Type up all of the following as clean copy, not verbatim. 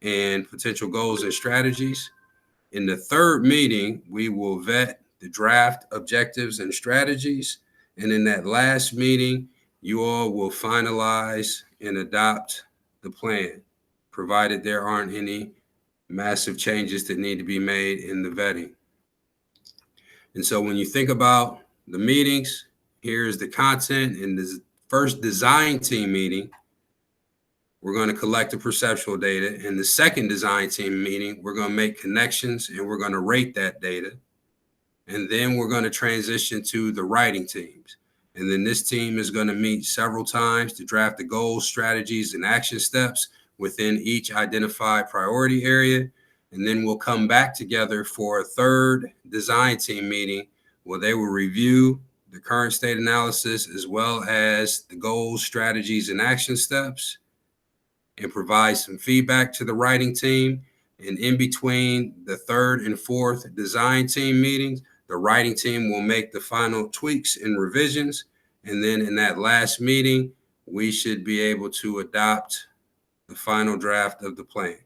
and potential goals and strategies. In the third meeting, we will vet the draft objectives and strategies. And in that last meeting, you all will finalize and adopt the plan, provided there aren't any massive changes that need to be made in the vetting. And so when you think about the meetings, here's the content. In the first design team meeting, we're going to collect the perceptual data. In the second design team meeting, we're going to make connections and we're going to rate that data. And then we're going to transition to the writing teams. And then this team is going to meet several times to draft the goals, strategies, and action steps within each identified priority area. And then we'll come back together for a third design team meeting where they will review the current state analysis as well as the goals, strategies, and action steps and provide some feedback to the writing team. And in between the third and fourth design team meetings, the writing team will make the final tweaks and revisions. And then in that last meeting, we should be able to adopt the final draft of the plan.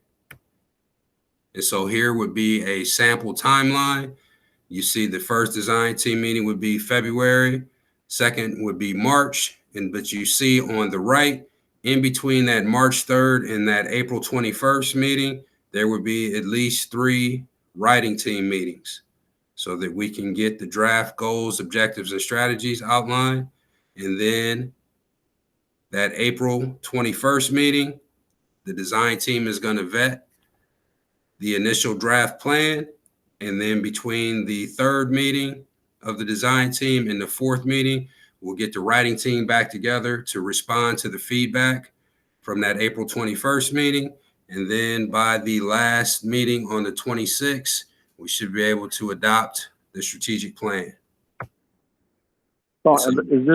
And so here would be a sample timeline. You see the first design team meeting would be February, second would be March. But you see on the right, in between that March 3rd and that April 21st meeting, there would be at least 3 writing team meetings so that we can get the draft goals, objectives, and strategies outlined. And then that April 21st meeting, the design team is going to vet the initial draft plan. And then between the third meeting of the design team and the fourth meeting, we'll get the writing team back together to respond to the feedback from that April 21st meeting. And then by the last meeting on the 26th, we should be able to adopt the strategic plan. So is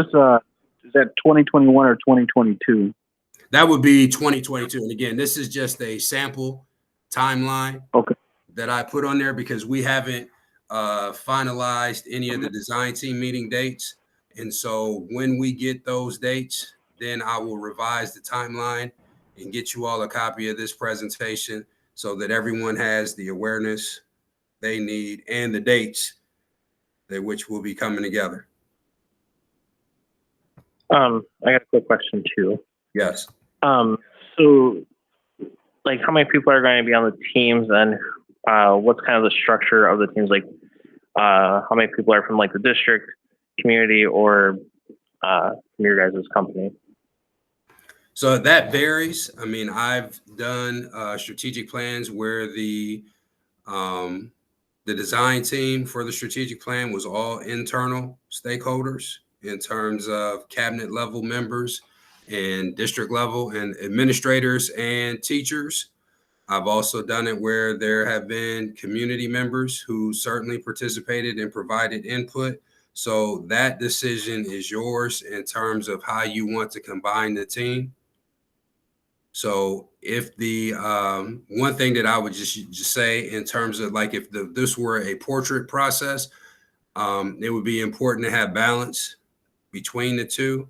that 2021 or 2022? That would be 2022. And again, this is just a sample timeline that I put on there because we haven't finalized any of the design team meeting dates. And so when we get those dates, then I will revise the timeline and get you all a copy of this presentation so that everyone has the awareness they need and the dates that which will be coming together. I got a quick question too. Yes. So like how many people are going to be on the teams and what's kind of the structure of the teams? Like how many people are from like the district, community, or from your guys' company? So that varies. I mean, I've done strategic plans where the design team for the strategic plan was all internal stakeholders in terms of cabinet level members and district level and administrators and teachers. I've also done it where there have been community members who certainly participated and provided input. So that decision is yours in terms of how you want to combine the team. So if the one thing that I would just say in terms of like if this were a portrait process, it would be important to have balance between the two.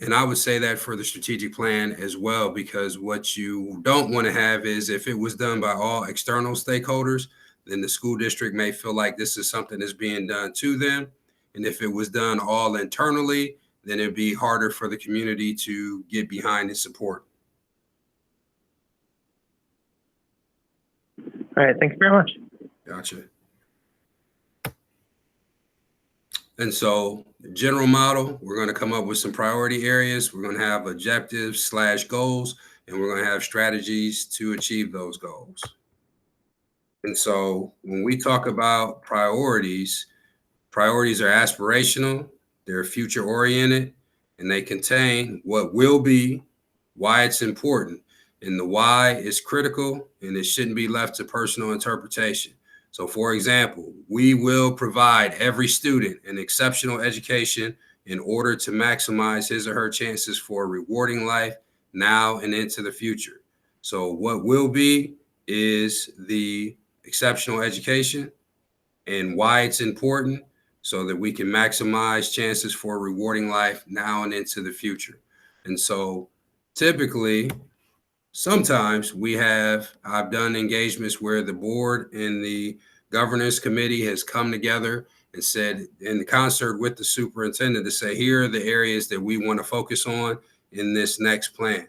And I would say that for the strategic plan as well, because what you don't want to have is if it was done by all external stakeholders, then the school district may feel like this is something that's being done to them. And if it was done all internally, then it'd be harder for the community to get behind and support. All right, thank you very much. Gotcha. And so the general model, we're going to come up with some priority areas. We're going to have objectives/goals, and we're going to have strategies to achieve those goals. And so when we talk about priorities are aspirational, they're future oriented, and they contain what will be, why it's important. And the why is critical, and it shouldn't be left to personal interpretation. So, for example, we will provide every student an exceptional education in order to maximize his or her chances for a rewarding life now and into the future. So what will be is the exceptional education and why it's important so that we can maximize chances for a rewarding life now and into the future. And so typically Sometimes I've done engagements where the board and the governance committee has come together and said, in concert with the superintendent, to say, here are the areas that we want to focus on in this next plan.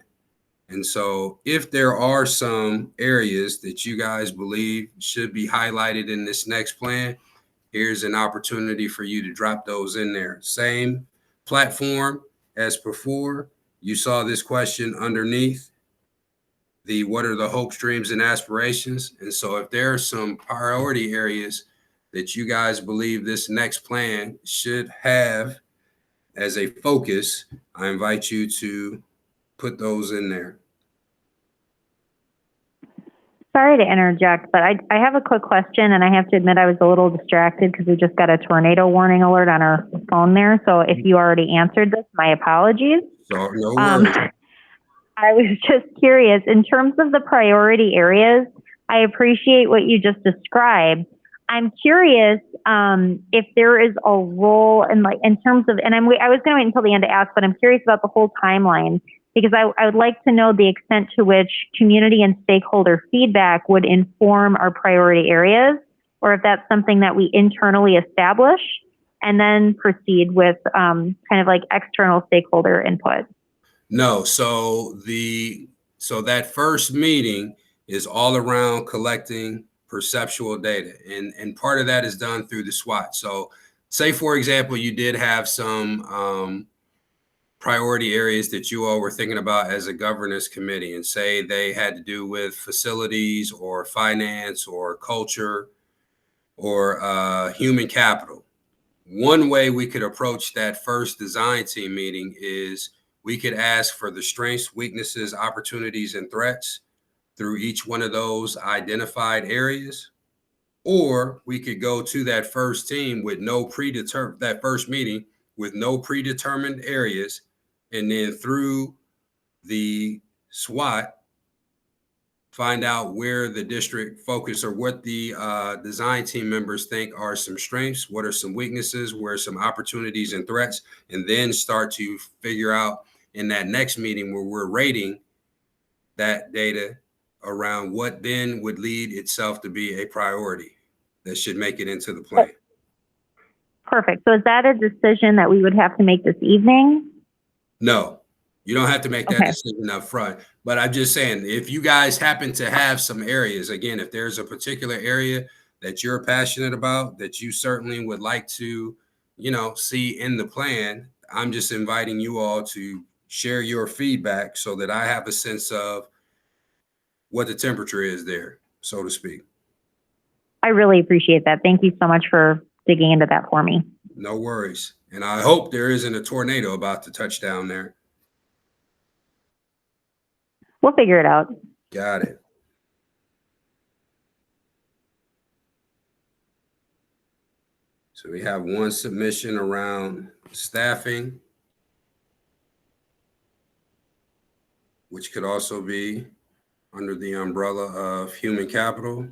And so if there are some areas that you guys believe should be highlighted in this next plan, here's an opportunity for you to drop those in there. Same platform as before. You saw this question underneath the what are the hopes, dreams, and aspirations. And so if there are some priority areas that you guys believe this next plan should have as a focus, I invite you to put those in there. Sorry to interject, but I have a quick question, and I have to admit I was a little distracted because we just got a tornado warning alert on our phone there. So if you already answered this, my apologies. So no worries. I was just curious, in terms of the priority areas, I appreciate what you just described. I'm curious if there is a role in terms of, and I was going to wait until the end to ask, but I'm curious about the whole timeline, because I would like to know the extent to which community and stakeholder feedback would inform our priority areas, or if that's something that we internally establish and then proceed with kind of like external stakeholder input. No, so that first meeting is all around collecting perceptual data, and part of that is done through the SWOT. So say, for example, you did have some priority areas that you all were thinking about as a governance committee, and say they had to do with facilities or finance or culture or human capital. One way we could approach that first design team meeting is we could ask for the strengths, weaknesses, opportunities, and threats through each one of those identified areas. Or we could go to that first team with that first meeting with no predetermined areas. And then through the SWOT, find out where the district focus, or what the design team members think are some strengths, what are some weaknesses, where are some opportunities and threats, and then start to figure out in that next meeting where we're rating that data around what then would lead itself to be a priority that should make it into the plan. Perfect. So is that a decision that we would have to make this evening? No, you don't have to make that decision up front. But I'm just saying, if you guys happen to have some areas, again, if there's a particular area that you're passionate about, that you certainly would like to, see in the plan, I'm just inviting you all to share your feedback so that I have a sense of what the temperature is there, so to speak. I really appreciate that. Thank you so much for digging into that for me. No worries. And I hope there isn't a tornado about to touch down there. We'll figure it out. Got it. So we have one submission around staffing, which could also be under the umbrella of human capital.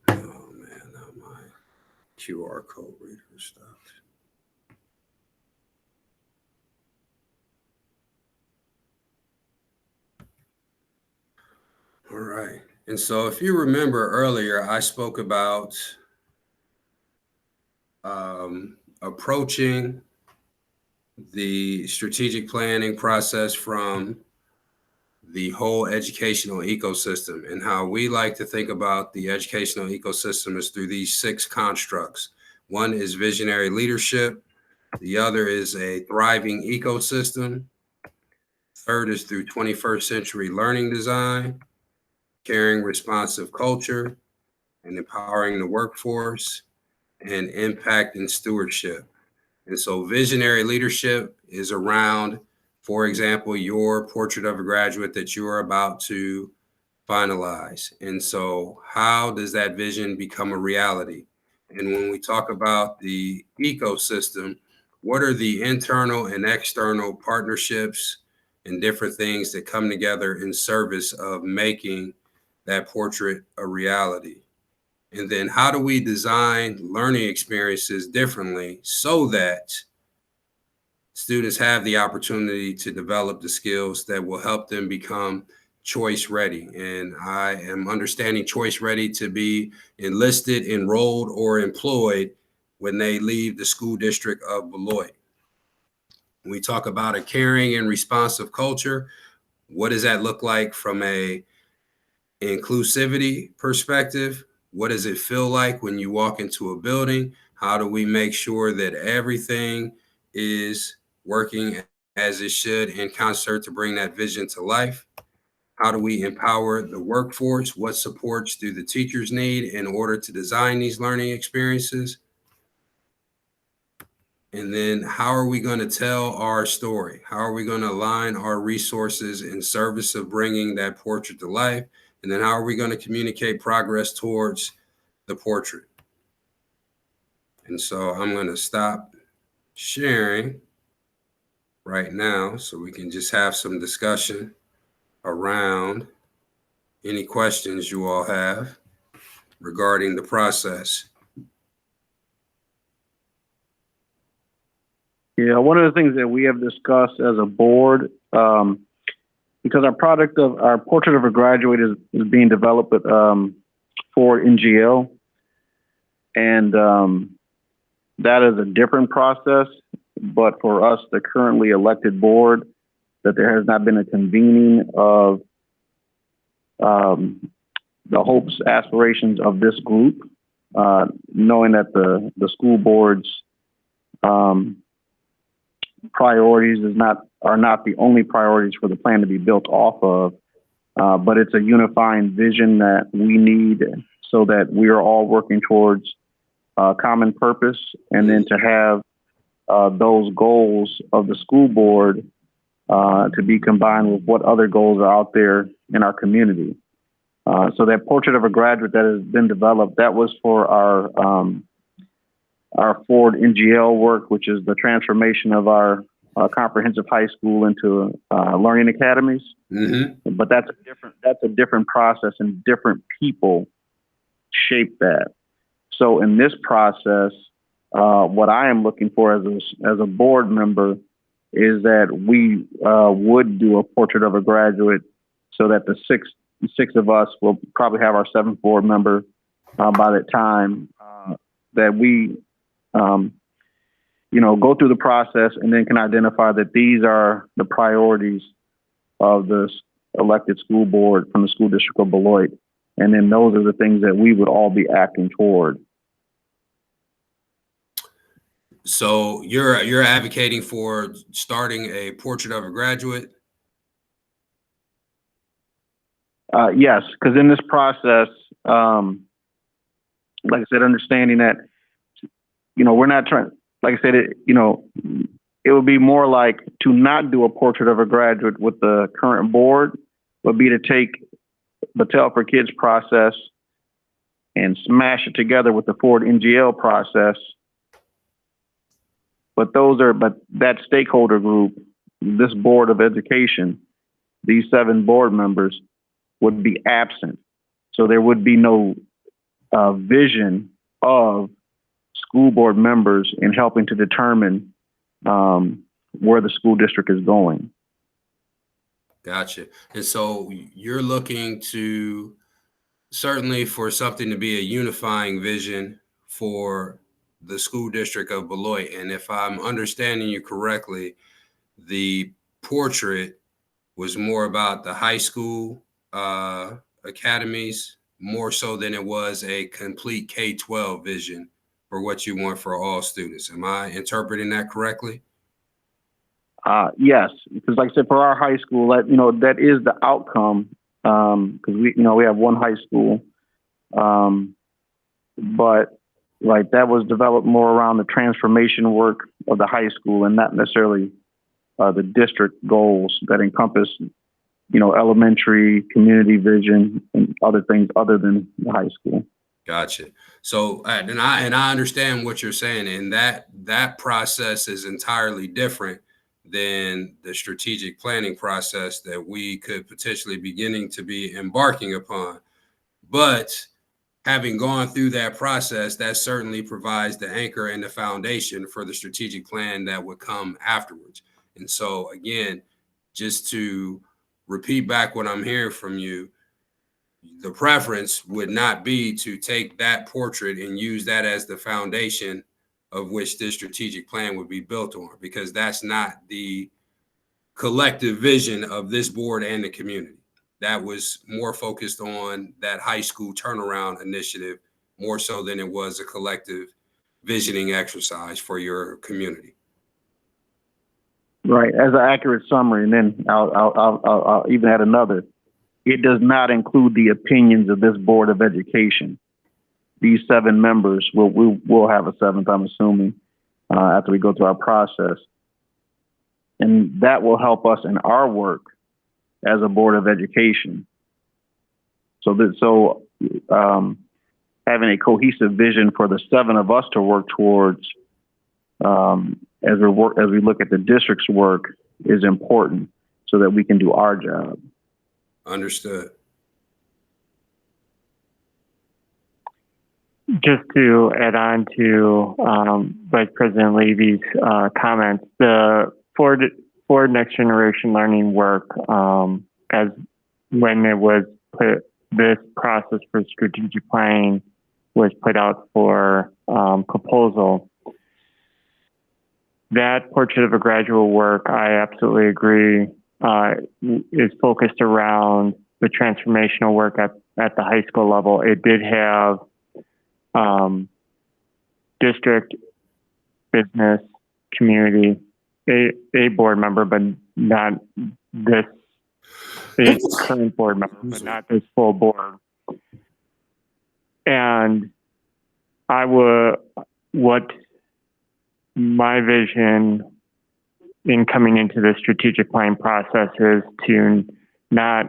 Oh man, now my QR code reader stopped. All right. And so if you remember earlier, I spoke about approaching the strategic planning process from the whole educational ecosystem, and how we like to think about the educational ecosystem is through these 6 constructs. One is visionary leadership. The other is a thriving ecosystem. third is through 21st century learning design, caring responsive culture, and empowering the workforce, and impact and stewardship. And so visionary leadership is around, for example, your portrait of a graduate that you are about to finalize. And so how does that vision become a reality? And when we talk about the ecosystem, what are the internal and external partnerships and different things that come together in service of making that portrait a reality? And then how do we design learning experiences differently so that students have the opportunity to develop the skills that will help them become choice ready? And I am understanding choice ready to be enlisted, enrolled, or employed when they leave the school district of Beloit. When we talk about a caring and responsive culture, what does that look like from a inclusivity perspective? What does it feel like when you walk into a building? How do we make sure that everything is working as it should in concert to bring that vision to life? How do we empower the workforce? What supports do the teachers need in order to design these learning experiences? And then how are we going to tell our story? How are we going to align our resources in service of bringing that portrait to life? And then how are we going to communicate progress towards the portrait? And so I'm going to stop sharing right now so we can just have some discussion around any questions you all have regarding the process. Yeah, one of the things that we have discussed as a board, because our product of our portrait of a graduate is being developed at for NGL, and that is a different process. But for us, the currently elected board, that there has not been a convening of the hopes, aspirations of this group, knowing that the school board's priorities are not the only priorities for the plan to be built off of, but it's a unifying vision that we need so that we are all working towards common purpose, and then to have those goals of the school board to be combined with what other goals are out there in our community. So that portrait of a graduate that has been developed, that was for our Ford NGL work, which is the transformation of our comprehensive high school into learning academies. Mm-hmm. But that's a different process, and different people shape that. So in this process, what I am looking for as a board member is that we would do a portrait of a graduate, so that the six of us will probably have our seventh board member by that time, that we go through the process and then can identify that these are the priorities of the elected school board from the school district of Beloit. And then those are the things that we would all be acting toward. So you're advocating for starting a portrait of a graduate? Yes, because in this process, like I said, understanding that, we're not trying, like I said, it would be more like to not do a portrait of a graduate with the current board would be to take the Tell for Kids process and smash it together with the Ford NGL process. But that stakeholder group, this board of education, these 7 board members would be absent. So there would be no vision of school board members in helping to determine where the school district is going. Gotcha. And so you're looking to certainly for something to be a unifying vision for the school district of Beloit. And if I'm understanding you correctly, the portrait was more about the high school academies, more so than it was a complete K-12 vision for what you want for all students. Am I interpreting that correctly? Yes, because like I said, for our high school, that is the outcome. Because we have one high school, but like that was developed more around the transformation work of the high school and not necessarily the district goals that encompass, elementary, community vision, and other things other than the high school. Gotcha. So, and I understand what you're saying, and that process is entirely different than the strategic planning process that we could potentially beginning to be embarking upon. But having gone through that process, that certainly provides the anchor and the foundation for the strategic plan that would come afterwards. And so, again, just to repeat back what I'm hearing from you, the preference would not be to take that portrait and use that as the foundation of which this strategic plan would be built on, because that's not the collective vision of this board and the community. That was more focused on that high school turnaround initiative, more so than it was a collective visioning exercise for your community. Right. As an accurate summary, and then I'll even add another. It does not include the opinions of this Board of Education. These 7 members, we'll have a 7th, I'm assuming, after we go through our process. And that will help us in our work as a Board of Education. So having a cohesive vision for the 7 of us to work towards as we look at the district's work is important so that we can do our job. Understood. Just to add on to Vice President Levy's comments, the for next generation learning work, as when it was this process for strategic planning was put out for proposal, that portrait of a graduate work, I absolutely agree, is focused around the transformational work at the high school level. It did have district, business, community, a board member, but not this, a current board member, but not this full board. And what my vision in coming into the strategic planning process is to not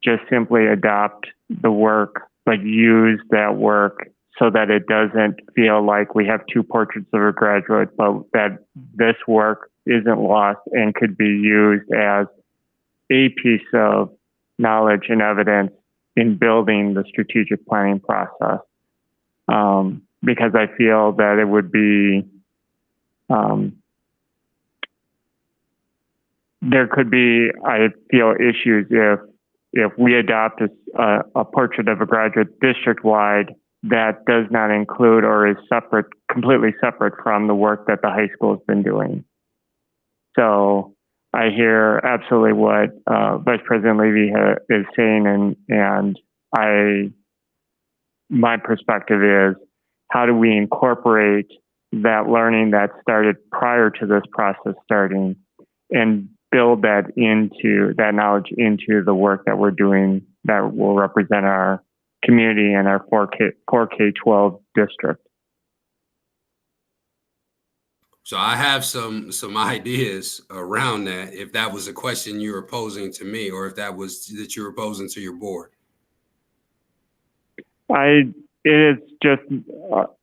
just simply adopt the work, but use that work so that it doesn't feel like we have 2 portraits of a graduate, but that this work isn't lost and could be used as a piece of knowledge and evidence in building the strategic planning process. Because I feel that it would be, there could be, I feel, issues if we adopt a portrait of a graduate district-wide that does not include or is separate, completely separate from the work that the high school has been doing. So I hear absolutely what Vice President Levy is saying, and my perspective is, how do we incorporate that learning that started prior to this process starting and build that knowledge into the work that we're doing that will represent our community and our 4K-12 district. So I have some ideas around that, if that was a question you were posing to me, or if that was that you were posing to your board. It is just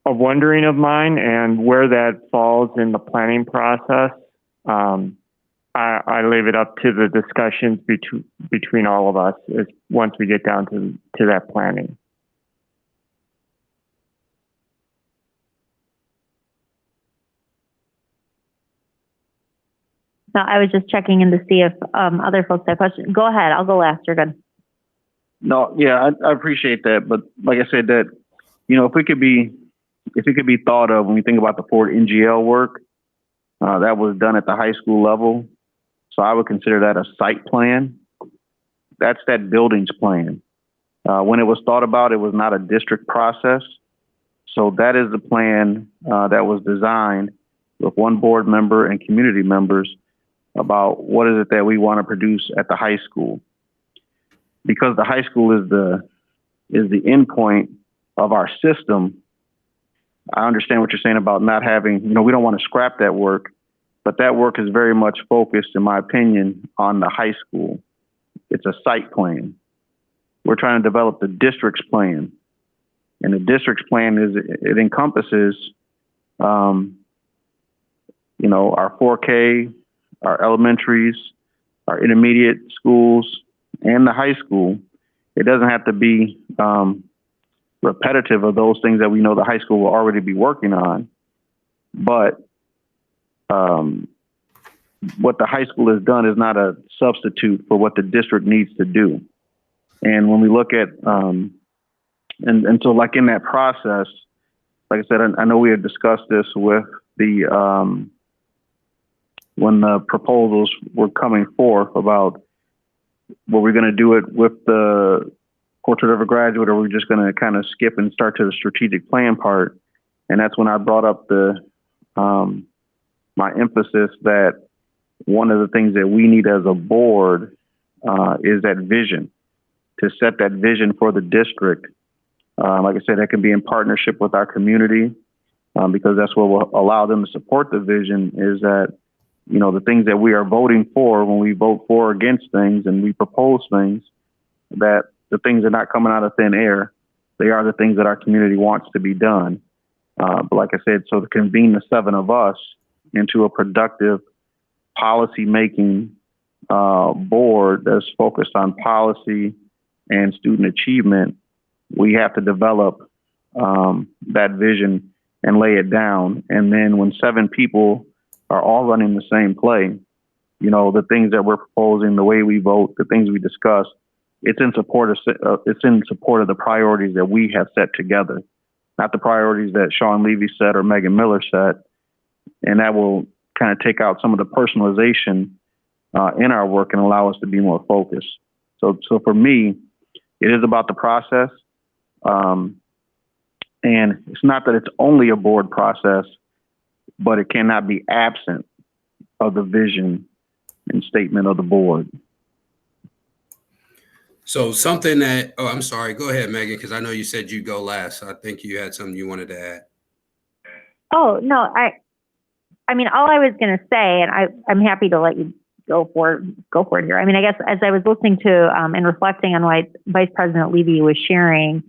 a wondering of mine, and where that falls in the planning process, I leave it up to the discussions between all of us once we get down to that planning. No, I was just checking in to see if other folks have questions. Go ahead. I'll go last. You're good. No, yeah, I appreciate that. But like I said, that, if it could be thought of when we think about the Ford NGL work, that was done at the high school level. So I would consider that a site plan. That's that building's plan. When it was thought about, it was not a district process. So that is the plan that was designed with one board member and community members about what is it that we want to produce at the high school. Because the high school is the endpoint of our system. I understand what you're saying about not having, we don't want to scrap that work, but that work is very much focused, in my opinion, on the high school. It's a site plan. We're trying to develop the district's plan. And the district's plan it encompasses, our 4K, our elementaries, our intermediate schools, and the high school. It doesn't have to be repetitive of those things that we know the high school will already be working on. But what the high school has done is not a substitute for what the district needs to do. And when we look at, and so like in that process, like I said, I know we had discussed this with the, when the proposals were coming forth about were we going to do it with the portrait of a graduate, or we're just going to kind of skip and start to the strategic plan part. And that's when I brought up my emphasis that one of the things that we need as a board is that vision, to set that vision for the district. Like I said, that can be in partnership with our community, because that's what will allow them to support the vision, is that, the things that we are voting for, when we vote for or against things and we propose things, that the things are not coming out of thin air. They are the things that our community wants to be done. But like I said, so to convene the 7 of us into a productive policy-making board that's focused on policy and student achievement, we have to develop that vision and lay it down. And then when 7 people are all running the same play, the things that we're proposing, the way we vote, the things we discuss, it's in support of the priorities that we have set together, not the priorities that Sean Levy set or Megan Miller set. And that will kind of take out some of the personalization in our work and allow us to be more focused. So for me, it is about the process. And it's not that it's only a board process, but it cannot be absent of the vision and statement of the board. So something that, I'm sorry, go ahead, Megan, because I know you said you go last. I think you had something you wanted to add. Oh, no, I mean, all I was going to say, and I'm happy to let you go for it here. I mean, I guess as I was listening to and reflecting on what Vice President Levy was sharing,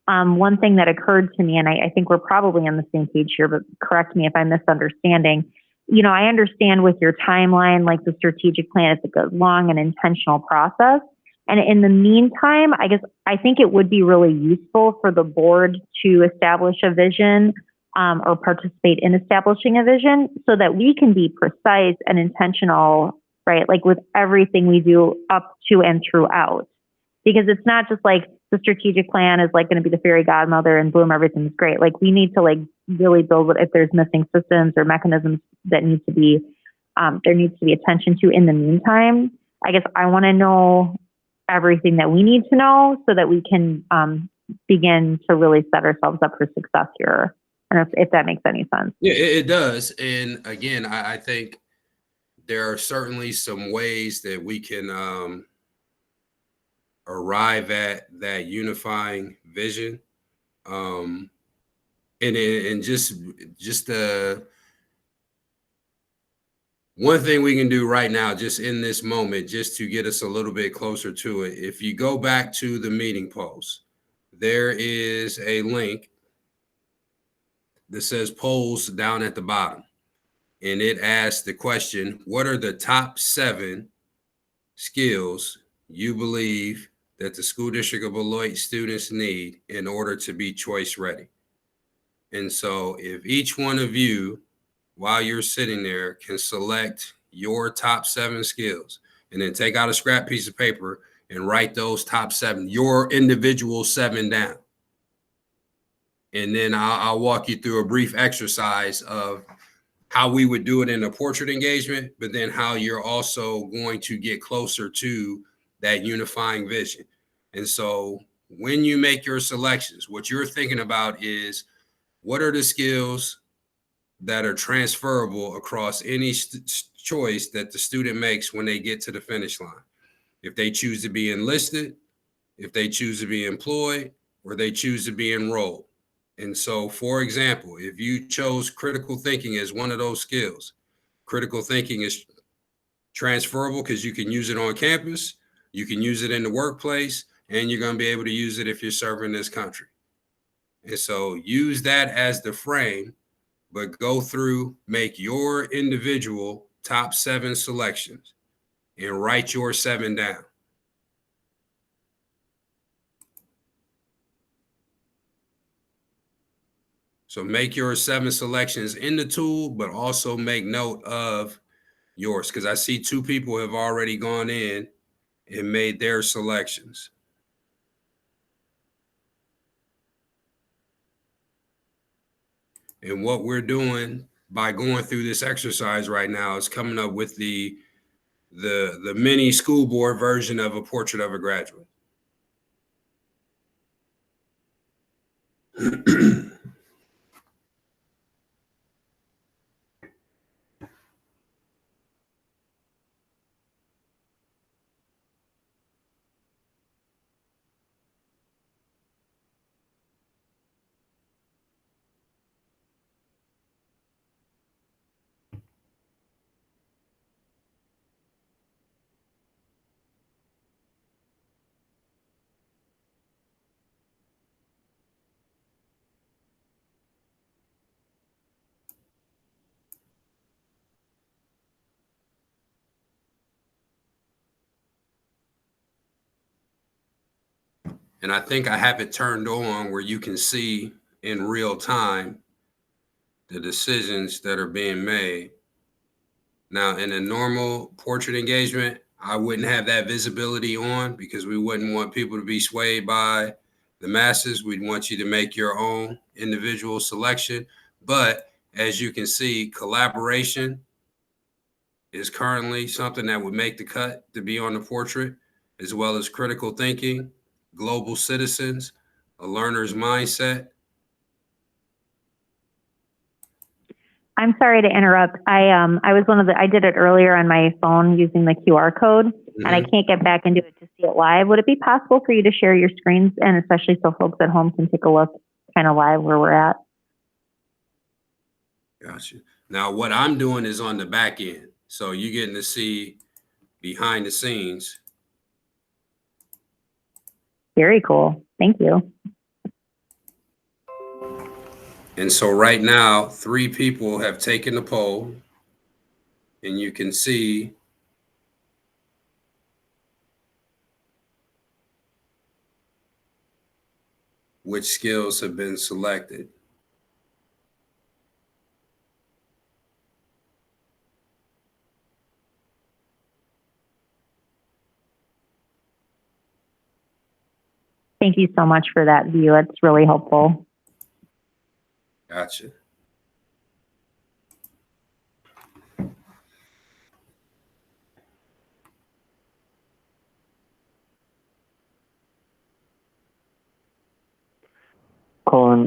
one thing that occurred to me, and I think we're probably on the same page here, but correct me if I'm misunderstanding. I understand with your timeline, like the strategic plan, it's a long and intentional process. And in the meantime, I think it would be really useful for the board to establish a vision or participate in establishing a vision so that we can be precise and intentional, right? Like with everything we do up to and throughout. Because it's not just like the strategic plan is like going to be the fairy godmother and boom, everything's great. Like we need to like really build if there's missing systems or mechanisms that need to be, there needs to be attention to in the meantime. I guess I want to know everything that we need to know so that we can begin to really set ourselves up for success here. I don't know if that makes any sense. Yeah, it does. And again, I think there are certainly some ways that we can arrive at that unifying vision. And just one thing we can do right now, just in this moment, just to get us a little bit closer to it. If you go back to the meeting post, there is a link that says polls down at the bottom. And it asks the question, what are the top 7 skills you believe that the school district of Beloit students need in order to be choice ready? And so if each one of you, while you're sitting there, can select your top 7 skills and then take out a scrap piece of paper and write those top 7, your individual 7 down. And then I'll walk you through a brief exercise of how we would do it in a portrait engagement, but then how you're also going to get closer to that unifying vision. And so when you make your selections, what you're thinking about is what are the skills that are transferable across any choice that the student makes when they get to the finish line. If they choose to be enlisted, if they choose to be employed, or they choose to be enrolled. And so, for example, if you chose critical thinking as one of those skills, critical thinking is transferable because you can use it on campus, you can use it in the workplace, and you're going to be able to use it if you're serving this country. And so use that as the frame, but go through, make your individual top 7 selections and write your 7 down. So make your 7 selections in the tool, but also make note of yours, because I see 2 people have already gone in and made their selections. And what we're doing by going through this exercise right now is coming up with the mini school board version of a portrait of a graduate. And I think I have it turned on where you can see in real time the decisions that are being made. Now, in a normal portrait engagement, I wouldn't have that visibility on because we wouldn't want people to be swayed by the masses. We'd want you to make your own individual selection. But as you can see, collaboration is currently something that would make the cut to be on the portrait, as well as critical thinking, global citizens, a learner's mindset. I'm sorry to interrupt. I was I did it earlier on my phone using the QR code, and I can't get back into it to see it live. Would it be possible for you to share your screens, and especially so folks at home can take a look kind of live where we're at? Gotcha. Now, what I'm doing is on the back end. So you're getting to see behind the scenes. Very cool. Thank you. And so right now, 3 people have taken the poll, and you can see which skills have been selected. Thank you so much for that view. It's really helpful. Gotcha. Colin,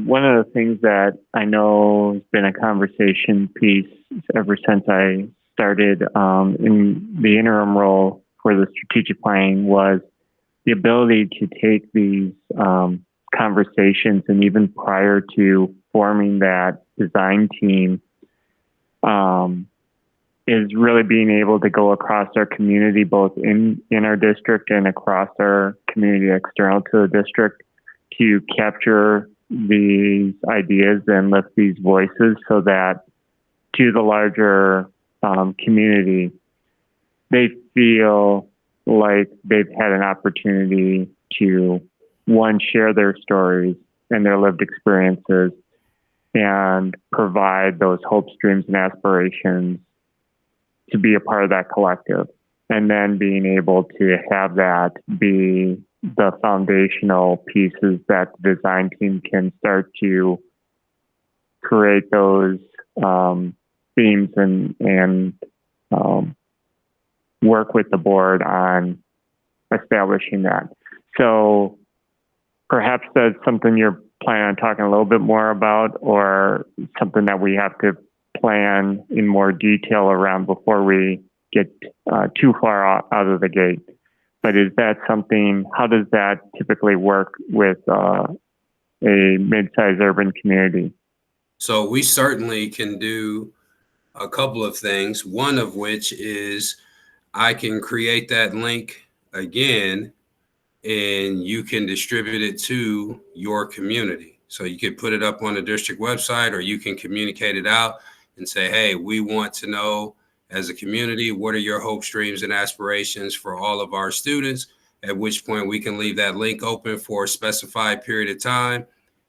one of the things that I know has been a conversation piece ever since I started in the interim role for the strategic planning was the ability to take these conversations, and even prior to forming that design team, is really being able to go across our community, both in our district and across our community external to the district, to capture these ideas and lift these voices so that to the larger community, they feel like they've had an opportunity to, one, share their stories and their lived experiences and provide those hopes, dreams, and aspirations to be a part of that collective. And then being able to have that be the foundational pieces that the design team can start to create those themes and work with the board on establishing that. So perhaps that's something you're plan on talking a little bit more about, or something that we have to plan in more detail around before we get too far out of the gate? But is that something, how does that typically work with a mid-sized urban community? So we certainly can do a couple of things, one of which is I can create that link again and you can distribute it to your community. So you could put it up on the district website, or you can communicate it out and say, hey, we want to know as a community, what are your hopes, dreams, and aspirations for all of our students? At which point we can leave that link open for a specified period of time.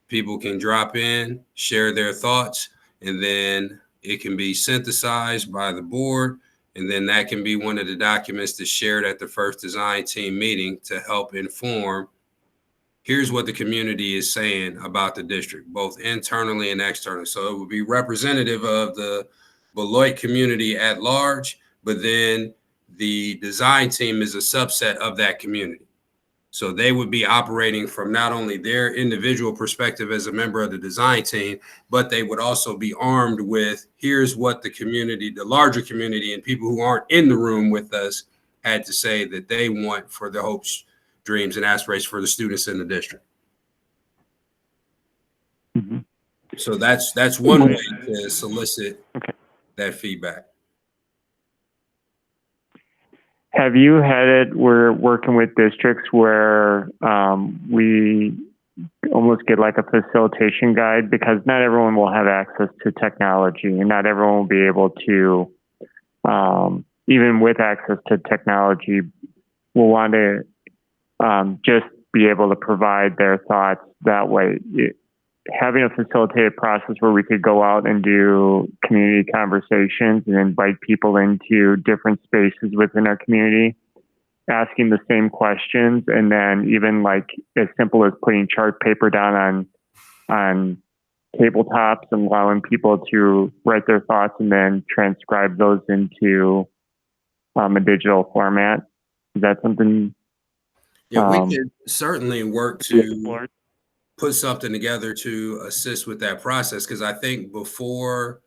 People can drop in, share their thoughts, and then it can be synthesized by the board. And then that can be one of the documents that's shared at the first design team meeting to help inform, here's what the community is saying about the district, both internally and externally. So it would be representative of the Beloit community at large, but then the design team is a subset of that community. So they would be operating from not only their individual perspective as a member of the design team, but they would also be armed with, here's what the community, the larger community, and people who aren't in the room with us had to say that they want for the hopes, dreams, and aspirations for the students in the district. Mm-hmm. So that's one way to solicit that feedback. Have you had it, we're working with districts where we almost get like a facilitation guide, because not everyone will have access to technology, and not everyone will be able to, even with access to technology, will want to just be able to provide their thoughts that way. Having a facilitated process where we could go out and do community conversations and invite people into different spaces within our community, asking the same questions, and then even like as simple as putting chart paper down on tabletops and allowing people to write their thoughts and then transcribe those into a digital format. Is that something? Yeah, we could certainly work to put something together to assist with that process, because I think before,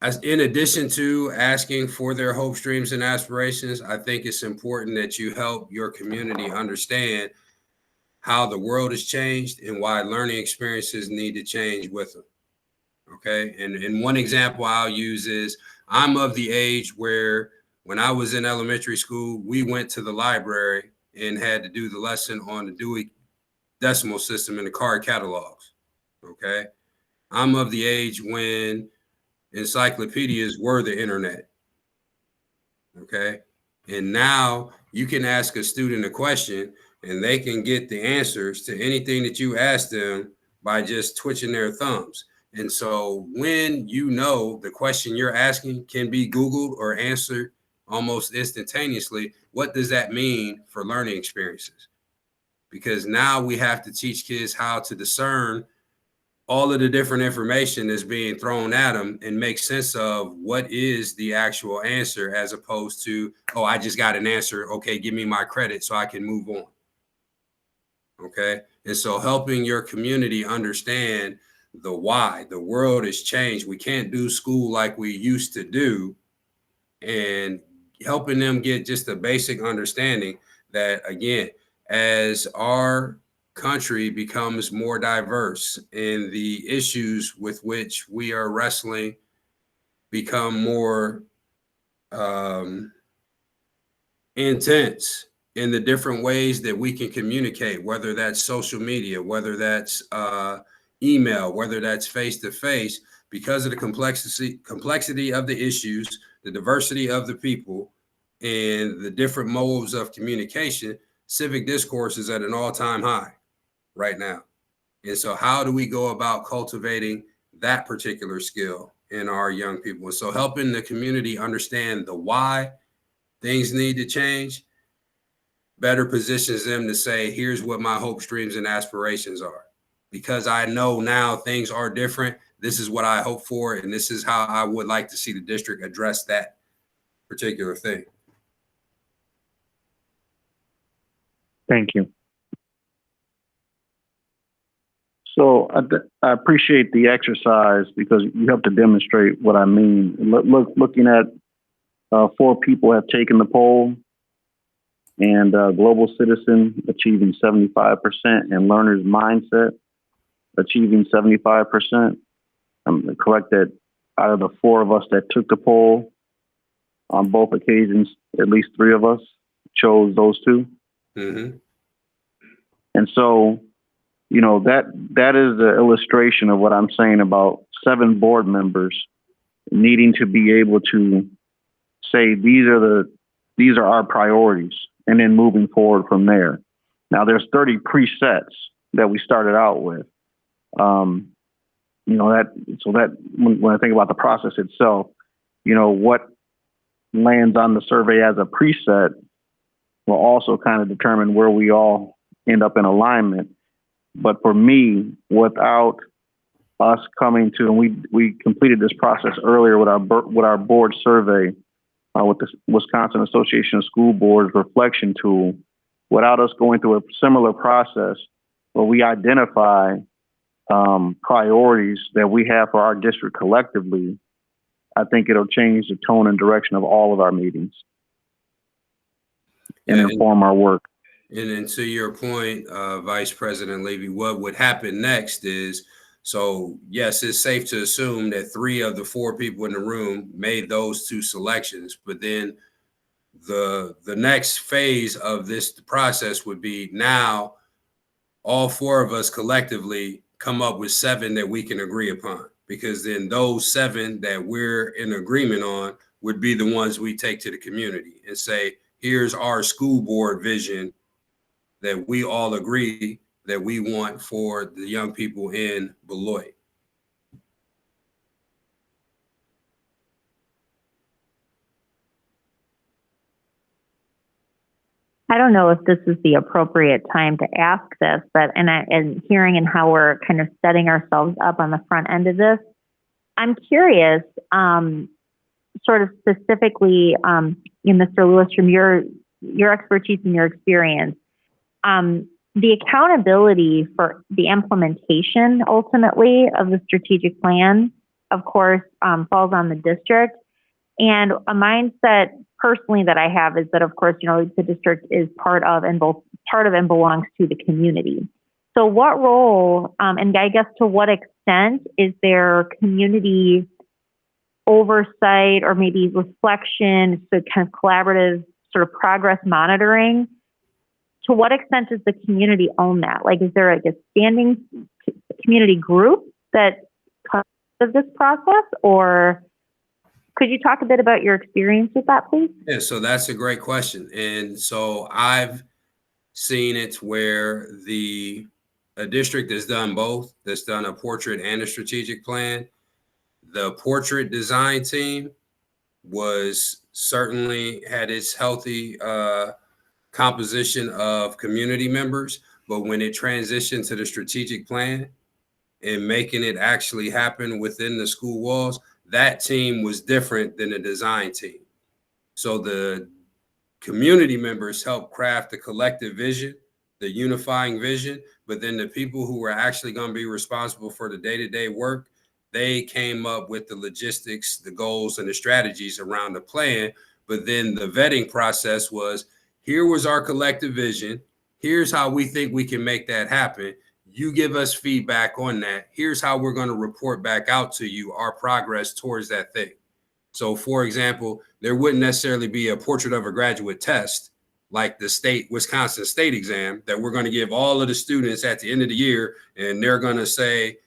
as in addition to asking for their hopes, dreams, and aspirations, I think it's important that you help your community understand how the world has changed and why learning experiences need to change with them. Okay. And one example I'll use is, I'm of the age where when I was in elementary school, we went to the library and had to do the lesson on the Dewey Decimal System in the card catalogs. Okay. I'm of the age when encyclopedias were the internet. Okay. And now you can ask a student a question and they can get the answers to anything that you ask them by just twitching their thumbs. And so when you know the question you're asking can be Googled or answered almost instantaneously, what does that mean for learning experiences? Because now we have to teach kids how to discern all of the different information that's being thrown at them and make sense of what is the actual answer, as opposed to, oh, I just got an answer. Okay, give me my credit so I can move on. Okay. And so helping your community understand the why. The world has changed. We can't do school like we used to do, and helping them get just a basic understanding that, again, as our country becomes more diverse and the issues with which we are wrestling become more intense in the different ways that we can communicate, whether that's social media, whether that's email, whether that's face-to-face, because of the complexity of the issues, the diversity of the people, and the different modes of communication, civic discourse is at an all-time high right now. And so how do we go about cultivating that particular skill in our young people? And so helping the community understand the why things need to change better positions them to say, here's what my hopes, dreams, and aspirations are. Because I know now things are different. This is what I hope for, and this is how I would like to see the district address that particular thing. Thank you. So I appreciate the exercise because you have to demonstrate what I mean. Looking at 4 people have taken the poll, and global citizen achieving 75%, and learner's mindset achieving 75%. I'm correct that out of the 4 of us that took the poll, on both occasions, at least 3 of us chose those 2. Mm-hmm. And so, that is the illustration of what I'm saying about 7 board members needing to be able to say these are our priorities, and then moving forward from there. Now there's 30 presets that we started out with. When I think about the process itself, what lands on the survey as a preset will also kind of determine where we all end up in alignment. But for me, without us coming to, and we completed this process earlier with our board survey, with the Wisconsin Association of School Boards reflection tool, without us going through a similar process where we identify priorities that we have for our district collectively, I think it'll change the tone and direction of all of our meetings and inform our work. And then to your point, Vice President Levy, what would happen next is, so yes, it's safe to assume that 3 of the 4 people in the room made those 2 selections, but then the next phase of this process would be now all 4 of us collectively come up with 7 that we can agree upon, because then those 7 that we're in agreement on would be the ones we take to the community and say, here's our school board vision that we all agree that we want for the young people in Beloit. I don't know if this is the appropriate time to ask this, but and hearing and how we're kind of setting ourselves up on the front end of this, I'm curious, sort of specifically, Mr. Lewis, from your expertise and your experience, the accountability for the implementation ultimately of the strategic plan, of course, falls on the district. And a mindset personally that I have is that, of course, the district is part of and belongs to the community. So what role, and I guess to what extent, is there community oversight or maybe reflection, so kind of collaborative sort of progress monitoring? To what extent does the community own that? Like, is there a standing community group that comes of this process, or could you talk a bit about your experience with that, please? Yeah, so that's a great question. And so I've seen it where a district has done both, that's done a portrait and a strategic plan. The portrait design team was certainly had its healthy composition of community members, but when it transitioned to the strategic plan and making it actually happen within the school walls, that team was different than the design team. So the community members helped craft the collective vision, the unifying vision, but then the people who were actually going to be responsible for the day-to-day work, they came up with the logistics, the goals, and the strategies around the plan. But then the vetting process was, here was our collective vision. Here's how we think we can make that happen. You give us feedback on that. Here's how we're going to report back out to you our progress towards that thing. So, for example, there wouldn't necessarily be a portrait of a graduate test like the Wisconsin state exam that we're going to give all of the students at the end of the year, and they're going to say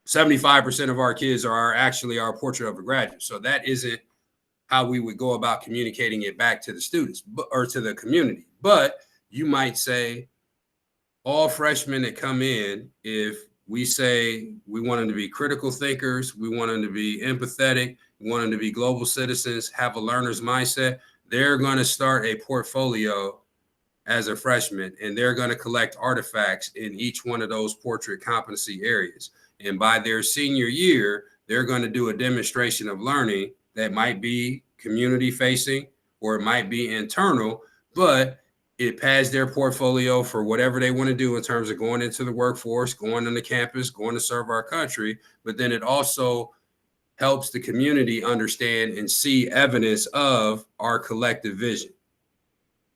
75% of our kids are actually our portrait of a graduate. So that isn't how we would go about communicating it back to the students or to the community. But you might say all freshmen that come in, if we say we want them to be critical thinkers, we want them to be empathetic, we want them to be global citizens, have a learner's mindset, they're going to start a portfolio as a freshman, and they're going to collect artifacts in each one of those portrait competency areas. And by their senior year, they're going to do a demonstration of learning that might be community facing or it might be internal, but it pads their portfolio for whatever they want to do in terms of going into the workforce, going on the campus, going to serve our country. But then it also helps the community understand and see evidence of our collective vision.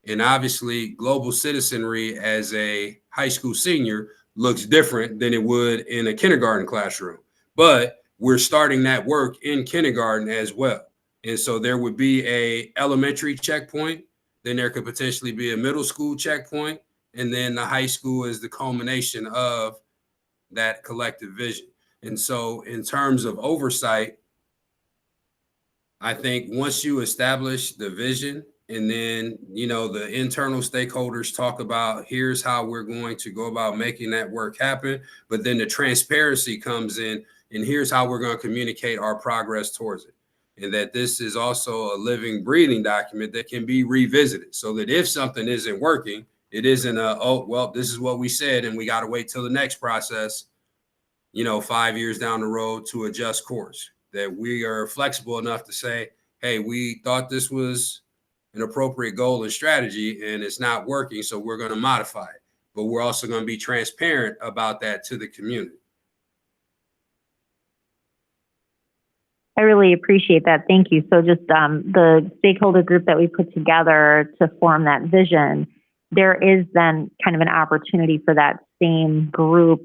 And obviously, global citizenry as a high school senior looks different than it would in a kindergarten classroom. But we're starting that work in kindergarten as well. And so there would be a elementary checkpoint, then there could potentially be a middle school checkpoint, and then the high school is the culmination of that collective vision. And so in terms of oversight, I think once you establish the vision, and then, you know, the internal stakeholders talk about here's how we're going to go about making that work happen. But then the transparency comes in, and here's how we're going to communicate our progress towards it. And that this is also a living, breathing document that can be revisited, so that if something isn't working, it isn't a, oh, well, this is what we said, and we got to wait till the next process, you know, 5 years down the road to adjust course. That we are flexible enough to say, hey, we thought this was an appropriate goal and strategy, and it's not working, so we're going to modify it. But we're also going to be transparent about that to the community. I really appreciate that. Thank you. So just the stakeholder group that we put together to form that vision, there is then kind of an opportunity for that same group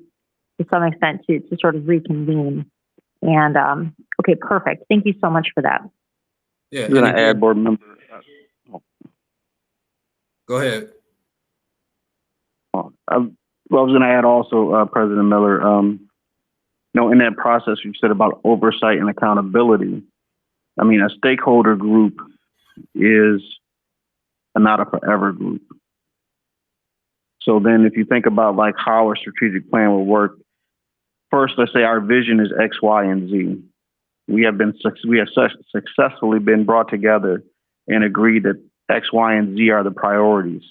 to some extent to sort of reconvene. And okay, perfect. Thank you so much for that. Yeah. I'm going to add, board member. Go ahead. I was going to add also, President Miller, you know, in that process you said about oversight and accountability. I mean, a stakeholder group is not a forever group. So then if you think about like how a strategic plan will work, first, let's say our vision is X, Y, and Z. We have successfully been brought together and agreed that X, Y, and Z are the priorities.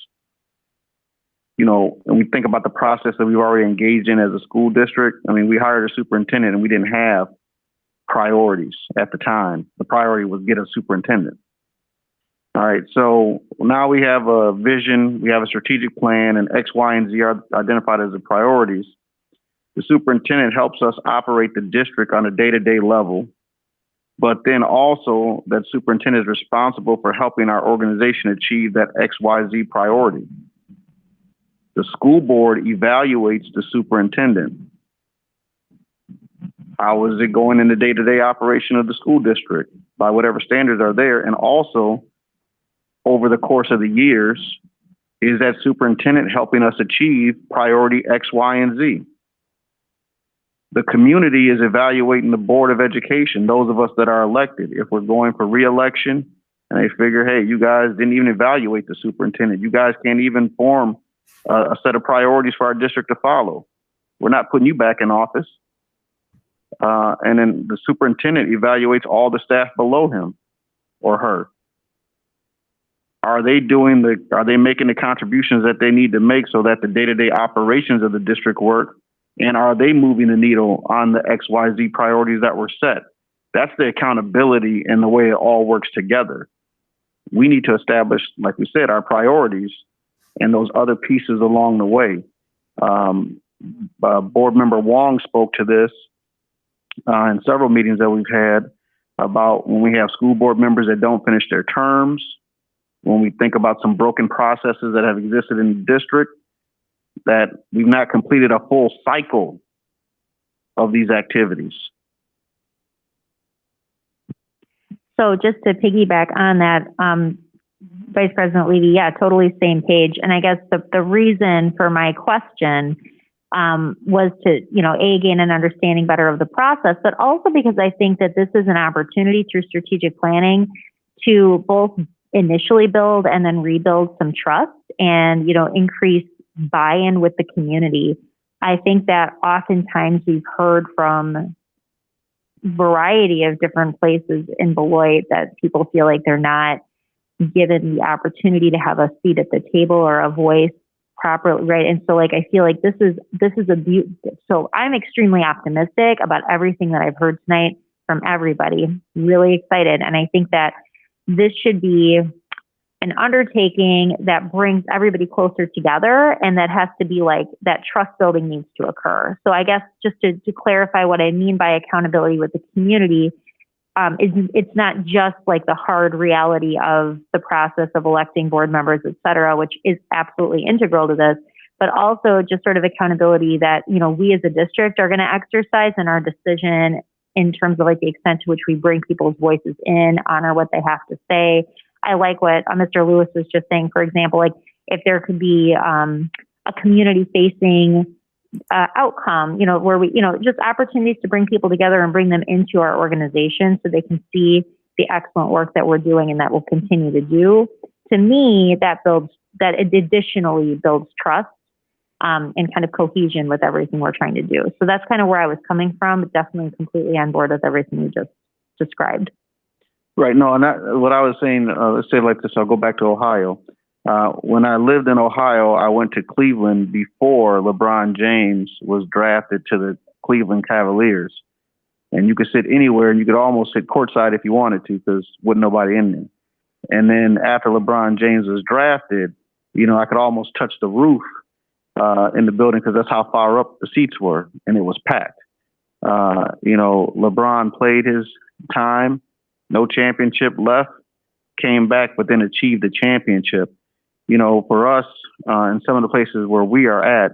You know, and we think about the process that we've already engaged in as a school district. I mean, we hired a superintendent and we didn't have priorities at the time. The priority was get a superintendent. All right, so now we have a vision, we have a strategic plan, and X, Y, and Z are identified as the priorities. The superintendent helps us operate the district on a day-to-day level, but then also that superintendent is responsible for helping our organization achieve that XYZ priority. The school board evaluates the superintendent. How is it going in the day-to-day operation of the school district by whatever standards are there? And also, over the course of the years, is that superintendent helping us achieve priority X, Y, and Z? The community is evaluating the Board of Education, those of us that are elected. If we're going for re-election and they figure, hey, you guys didn't even evaluate the superintendent. You guys can't even form a set of priorities for our district to follow. We're not putting you back in office. And then the superintendent evaluates all the staff below him or her. Are they making the contributions that they need to make so that the day-to-day operations of the district work? And are they moving the needle on the XYZ priorities that were set? That's the accountability and the way it all works together. We need to establish, like we said, our priorities and those other pieces along the way. Board member Wong spoke to this in several meetings that we've had about when we have school board members that don't finish their terms, when we think about some broken processes that have existed in the district, that we've not completed a full cycle of these activities. So just to piggyback on that, Vice President Levy, yeah, totally same page. And I guess the reason for my question was to, you know, gain an understanding better of the process, but also because I think that this is an opportunity through strategic planning to both initially build and then rebuild some trust and, you know, increase buy-in with the community. I think that oftentimes we've heard from a variety of different places in Beloit that people feel like they're not given the opportunity to have a seat at the table or a voice properly, right? And so, like, I feel like this is a beauty. So I'm extremely optimistic about everything that I've heard tonight from everybody. Really excited, and I think that this should be an undertaking that brings everybody closer together, and that has to be like that trust building needs to occur. So I guess just to clarify what I mean by accountability with the community, it's not just like the hard reality of the process of electing board members, et cetera, which is absolutely integral to this, but also just sort of accountability that, you know, we as a district are going to exercise in our decision in terms of like the extent to which we bring people's voices in, honor what they have to say. I like what Mr. Lewis was just saying, for example, like if there could be a community facing outcome, you know, where we, you know, just opportunities to bring people together and bring them into our organization so they can see the excellent work that we're doing and that we'll continue to do. To me, that it additionally builds trust and kind of cohesion with everything we're trying to do. So that's kind of where I was coming from, but definitely completely on board with everything you just described. Right. No, and what I was saying, let's say it like this, I'll go back to Ohio. When I lived in Ohio, I went to Cleveland before LeBron James was drafted to the Cleveland Cavaliers. And you could sit anywhere, and you could almost sit courtside if you wanted to, because wasn't nobody in there. And then after LeBron James was drafted, you know, I could almost touch the roof in the building because that's how far up the seats were, and it was packed. You know, LeBron played his time, no championship left, came back, but then achieved the championship. You know, for us, in some of the places where we are at,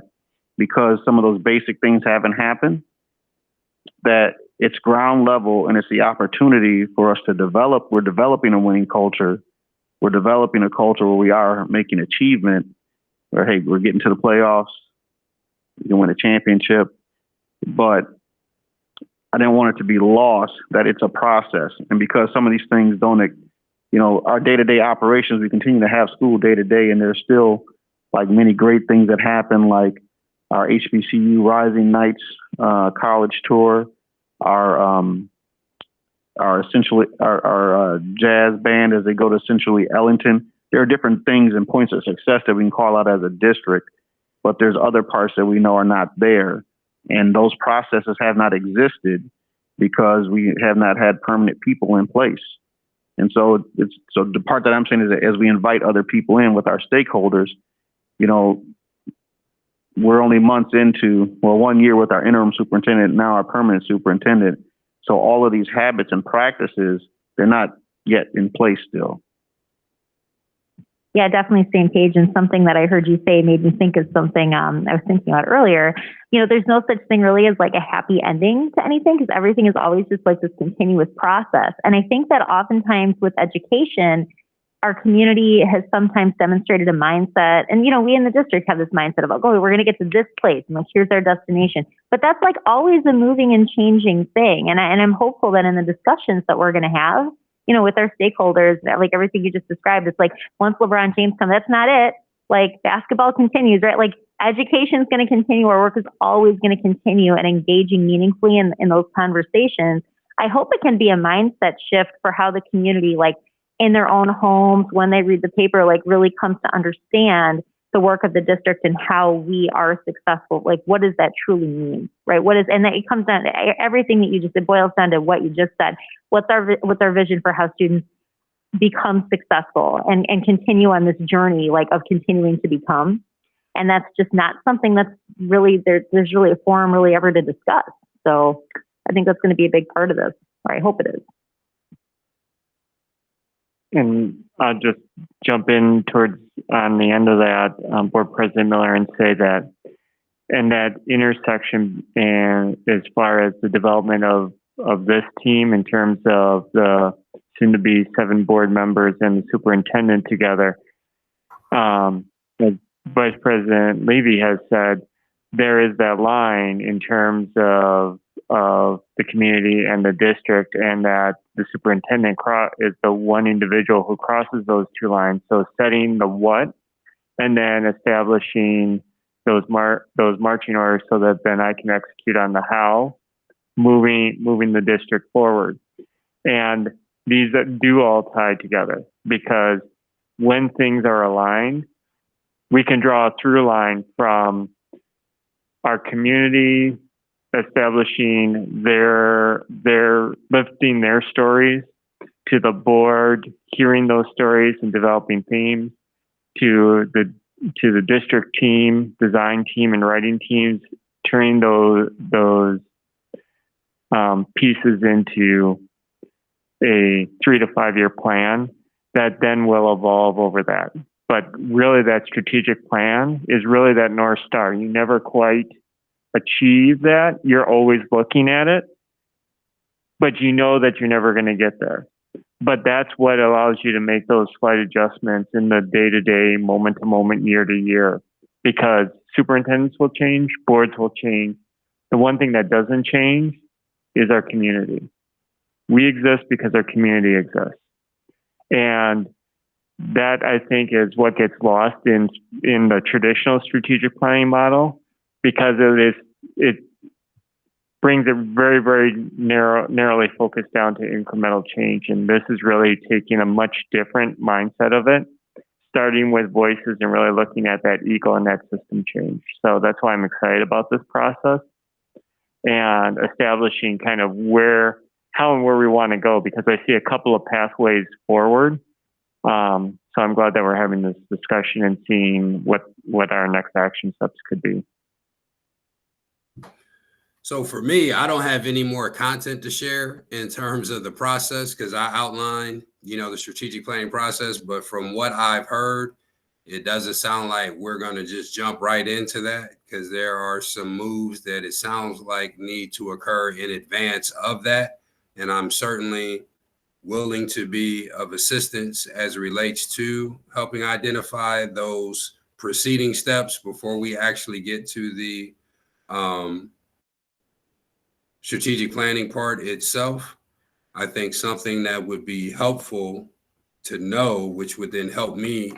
because some of those basic things haven't happened, that it's ground level and it's the opportunity for us to develop. We're developing a winning culture. We're developing a culture where we are making achievement, where, hey, we're getting to the playoffs, we can win a championship. But I didn't want it to be lost that it's a process. And because some of these things don't, you know, our day-to-day operations, we continue to have school day-to-day, and there's still like many great things that happen, like our HBCU Rising Nights college tour, our jazz band as they go to essentially Ellington. There are different things and points of success that we can call out as a district, but there's other parts that we know are not there. And those processes have not existed because we have not had permanent people in place. And so the part that I'm saying is that as we invite other people in with our stakeholders, you know, we're only months into, well, 1 year with our interim superintendent, now our permanent superintendent. So all of these habits and practices, they're not yet in place still. Yeah, definitely same page. And something that I heard you say made me think of something I was thinking about earlier. You know, there's no such thing really as like a happy ending to anything, because everything is always just like this continuous process. And I think that oftentimes with education, our community has sometimes demonstrated a mindset, and, you know, we in the district have this mindset of, oh, we're going to get to this place, and like, here's our destination. But that's like always a moving and changing thing. And I'm hopeful that in the discussions that we're going to have, you know, with our stakeholders, like everything you just described, it's like once LeBron James comes, that's not it. Like basketball continues, right? Like education is going to continue. Our work is always going to continue, and engaging meaningfully in those conversations. I hope it can be a mindset shift for how the community, like in their own homes, when they read the paper, like really comes to understand the work of the district and how we are successful. Like, what does that truly mean, right? And that it comes down to everything that you just, it boils down to what you just said. What's our vision for how students become successful and continue on this journey, like of continuing to become. And that's just not something that's really, there's really a forum really ever to discuss. So I think that's going to be a big part of this, or I hope it is. And I'll just jump in towards on the end of that, Board President Miller, and say that, and that intersection, and as far as the development of this team in terms of the soon-to-be 7 board members and the superintendent together, as Vice President Levy has said, there is that line in terms of the community and the district, and that the superintendent is the one individual who crosses those two lines. So setting the what, and then establishing those marching orders so that then I can execute on the how, moving the district forward. And these do all tie together, because when things are aligned, we can draw a through line from our community establishing lifting their stories to the board, hearing those stories and developing themes, to the district team, design team, and writing teams, turning those pieces into a 3 to 5 year plan that then will evolve over that. But really, that strategic plan is really that North Star. You never quite achieve that. You're always looking at it, but you know that you're never going to get there. But that's what allows you to make those slight adjustments in the day-to-day, moment-to-moment, year-to-year, because superintendents will change, boards will change. The one thing that doesn't change is our community. We exist because our community exists. And that, I think, is what gets lost in the traditional strategic planning model, because it brings it very, very narrowly focused down to incremental change. And this is really taking a much different mindset of it, starting with voices and really looking at that eco and that system change. So that's why I'm excited about this process and establishing kind of how and where we want to go, because I see a couple of pathways forward. So I'm glad that we're having this discussion and seeing what our next action steps could be. So for me, I don't have any more content to share in terms of the process, because I outlined, the strategic planning process. But from what I've heard, it doesn't sound like we're going to just jump right into that, because there are some moves that it sounds like need to occur in advance of that. And I'm certainly willing to be of assistance as it relates to helping identify those preceding steps before we actually get to the strategic planning part itself. I think something that would be helpful to know, which would then help me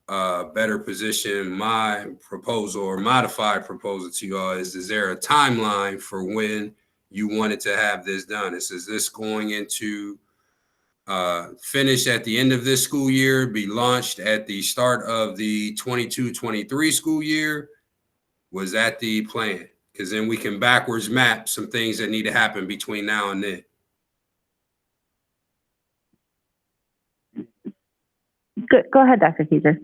better position my proposal or modified proposal to you all, is there a timeline for when you wanted to have this done? Is this going into finish at the end of this school year, be launched at the start of the 22-23 school year? Was that the plan? Because then we can backwards map some things that need to happen between now and then. Good. Go ahead, Dr. Keyser.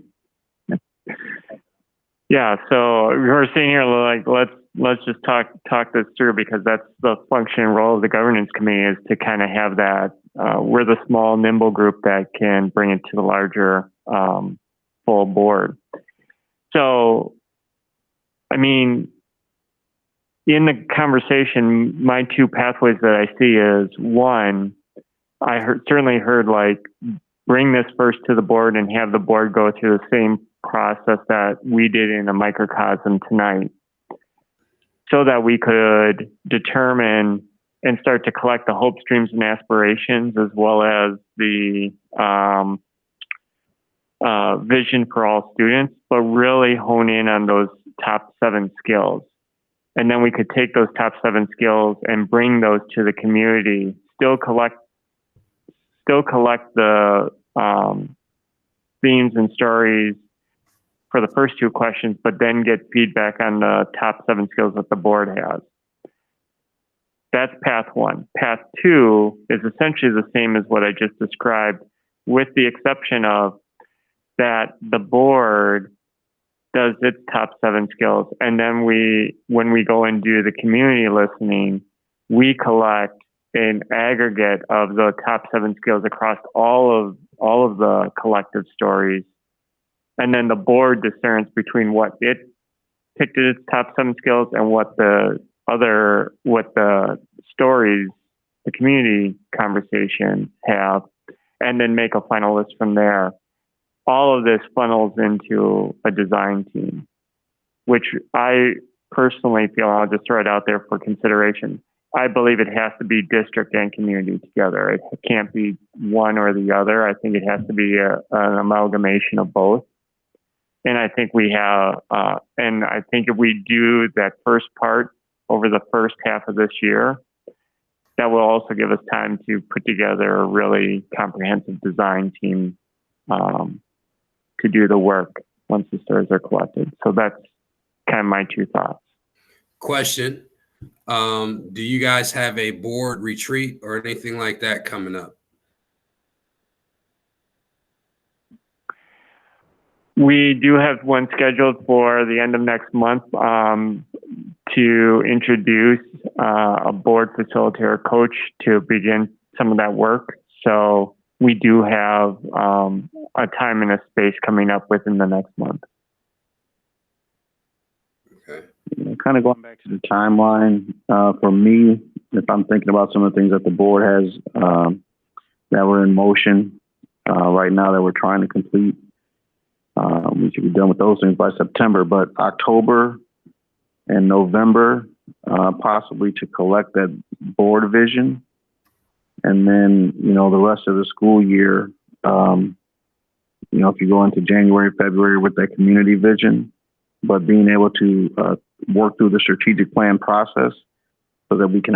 Yeah, so we're sitting here like let's just talk this through, because that's the function and role of the governance committee, is to kind of have that. We're the small, nimble group that can bring it to the larger full board. So, I mean, in the conversation, my two pathways that I see is, one, certainly heard like bring this first to the board and have the board go through the same process that we did in a microcosm tonight, so that we could determine and start to collect the hopes, dreams, and aspirations, as well as the vision for all students, but really hone in on those top 7 skills. And then we could take those top 7 skills and bring those to the community, still collect the themes and stories for the first 2 questions, but then get feedback on the top 7 skills that the board has. That's path 1. Path 2 is essentially the same as what I just described, with the exception of that the board does its top 7 skills, and then when we go and do the community listening, we collect an aggregate of the top 7 skills across all of the collective stories, and then the board discerns between what it picked as its top 7 skills and what the stories, the community conversation have, and then make a final list from there. All of this funnels into a design team, which I personally feel, I'll just throw it out there for consideration, I believe it has to be district and community together. It can't be one or the other. I think it has to be an amalgamation of both. And I think we have, and I think if we do that first part over the first half of this year, that will also give us time to put together a really comprehensive design team to do the work once the stories are collected. So that's kind of my 2 thoughts. Question. Do you guys have a board retreat or anything like that coming up? We do have one scheduled for the end of next month to introduce a board facilitator coach to begin some of that work. So we do have a time and a space coming up within the next month. Okay. Kind of going back to the timeline, for me, if I'm thinking about some of the things that the board has that were in motion right now that we're trying to complete, we should be done with those things by September, but October and November, possibly to collect that board vision. And then, the rest of the school year, if you go into January, February with that community vision, but being able to work through the strategic plan process so that we can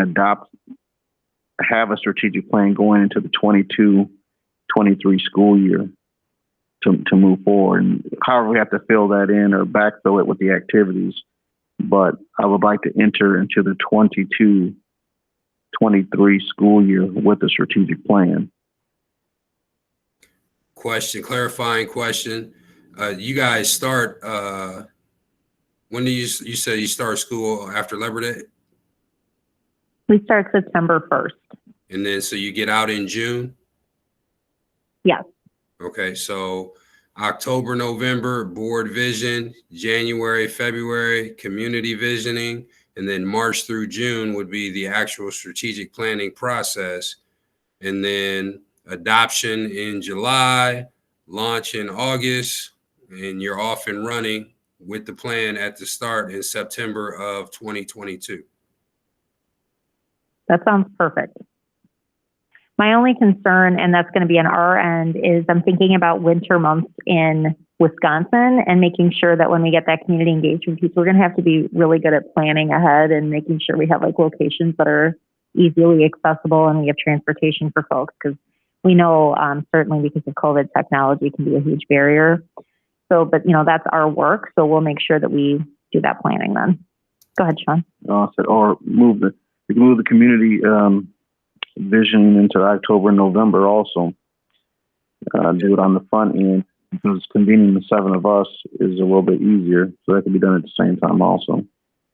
have a strategic plan going into the 22-23 school year to move forward. And however we have to fill that in or backfill it with the activities. But I would like to enter into the 22-23 school year with a strategic plan. Clarifying question. You guys start, when do you say you start school after Labor Day? We start September 1st. And then, so you get out in June? Yes. Okay, so October, November, board vision, January, February, community visioning, and then March through June would be the actual strategic planning process. And then adoption in July, launch in August, and you're off and running with the plan at the start in September of 2022. That sounds perfect. My only concern, and that's going to be on our end, is I'm thinking about winter months in Wisconsin and making sure that when we get that community engagement piece, we're going to have to be really good at planning ahead and making sure we have locations that are easily accessible and we have transportation for folks, because we know certainly because of COVID, technology can be a huge barrier. So, but that's our work. So we'll make sure that we do that planning then. Go ahead, Sean. Or we can move the community vision into October and November also. Do it on the front end because convening the 7 of us is a little bit easier. So that can be done at the same time also.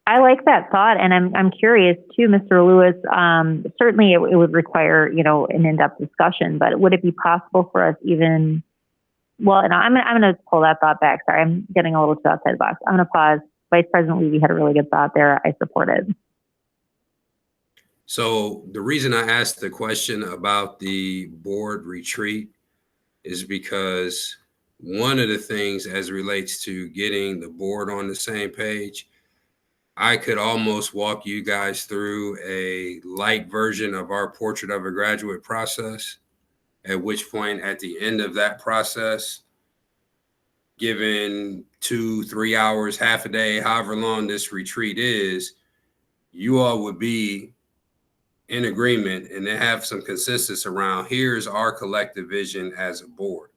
I like that thought, and I'm curious too, Mr. Lewis. Certainly, it would require an in-depth discussion, but would it be possible for us even? Well, and I'm going to pull that thought back. Sorry, I'm getting a little too outside the box. I'm going to pause. Vice President Levy had a really good thought there. I support it. So the reason I asked the question about the board retreat is because one of the things as it relates to getting the board on the same page, I could almost walk you guys through a light version of our portrait of a graduate process, at which point at the end of that process, given 2-3 hours, half a day, however long this retreat is, you all would be in agreement and then have some consensus around here's our collective vision as a board,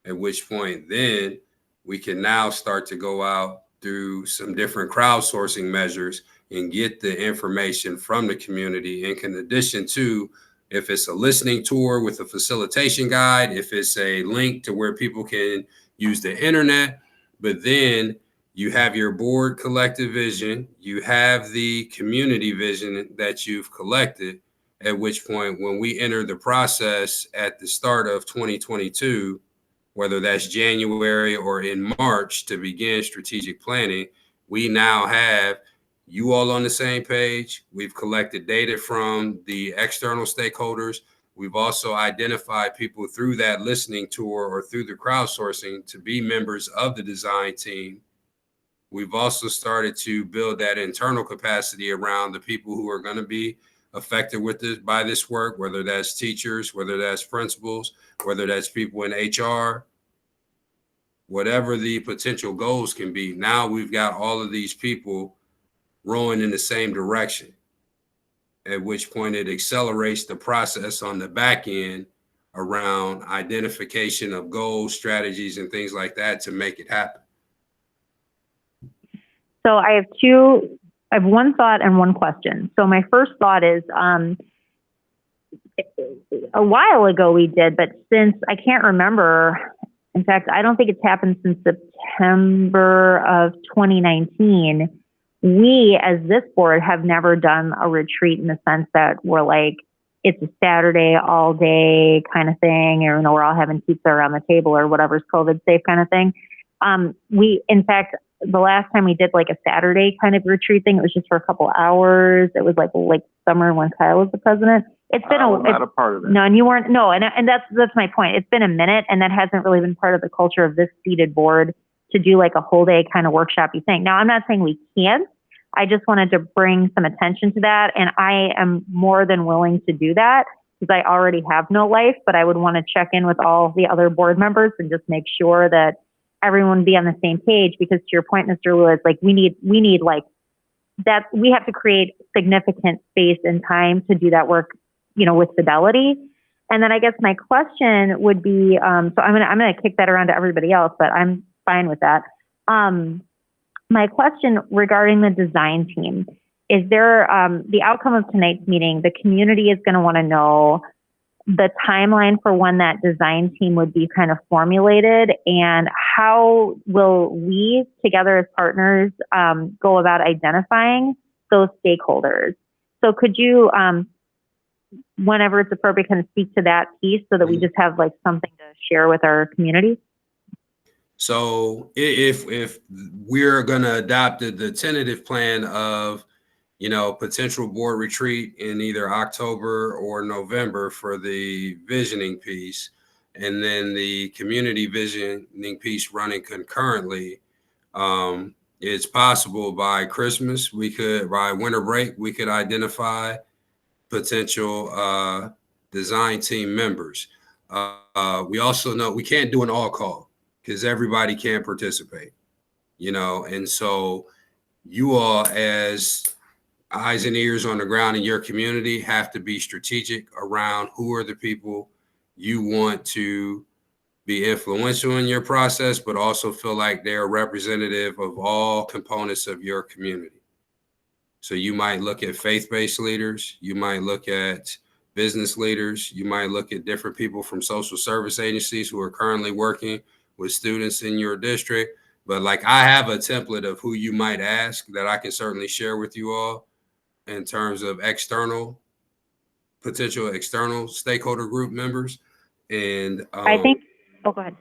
at which point then we can now start to go out through some different crowdsourcing measures and get the information from the community. In addition to, if it's a listening tour with a facilitation guide, if it's a link to where people can use the internet, but then you have your board collective vision, you have the community vision that you've collected, at which point when we enter the process at the start of 2022, whether that's January or in March to begin strategic planning, we now have you all on the same page. We've collected data from the external stakeholders. We've also identified people through that listening tour or through the crowdsourcing to be members of the design team. We've also started to build that internal capacity around the people who are going to be affected with this by this work, whether that's teachers, whether that's principals, whether that's people in HR, whatever the potential goals can be. Now we've got all of these people rowing in the same direction, at which point it accelerates the process on the back end around identification of goals, strategies, and things like that to make it happen. So I have one thought and one question. So my first thought is, a while ago we did, but since I can't remember, In fact, I don't think it's happened since September of 2019. We, as this board, have never done a retreat in the sense that we're like, it's a Saturday all day kind of thing, or, we're all having pizza around the table or whatever's COVID safe kind of thing. In fact, the last time we did like a Saturday kind of retreat thing, it was just for a couple hours. It was like summer when Kyle was the president. It's been not a part of it. No, and you weren't. No, and that's my point. It's been a minute, and that hasn't really been part of the culture of this seated board to do like a whole day kind of workshopy thing. Now, I'm not saying we can't. I just wanted to bring some attention to that, and I am more than willing to do that because I already have no life, but I would want to check in with all the other board members and just make sure that everyone be on the same page, because to your point, Mr. Lewis, like we need like that. We have to create significant space and time to do that work, with fidelity. And then I guess my question would be, so I'm gonna kick that around to everybody else, but I'm fine with that. My question regarding the design team, is there, the outcome of tonight's meeting, the community is going to want to know the timeline for when that design team would be kind of formulated, and how will we together as partners go about identifying those stakeholders? So could you, whenever it's appropriate, kind of speak to that piece so that we just have like something to share with our community? So if we're going to adopt the tentative plan of, potential board retreat in either October or November for the visioning piece, and then the community visioning piece running concurrently, it's possible by Christmas, by winter break, we could identify potential design team members. We also know we can't do an all call, because everybody can participate, and so you all, as eyes and ears on the ground in your community, have to be strategic around who are the people you want to be influential in your process, but also feel like they're representative of all components of your community. So you might look at faith-based leaders, you might look at business leaders, you might look at different people from social service agencies who are currently working with students in your district. But like, I have a template of who you might ask that I can certainly share with you all in terms of potential external stakeholder group members. And I think, go ahead.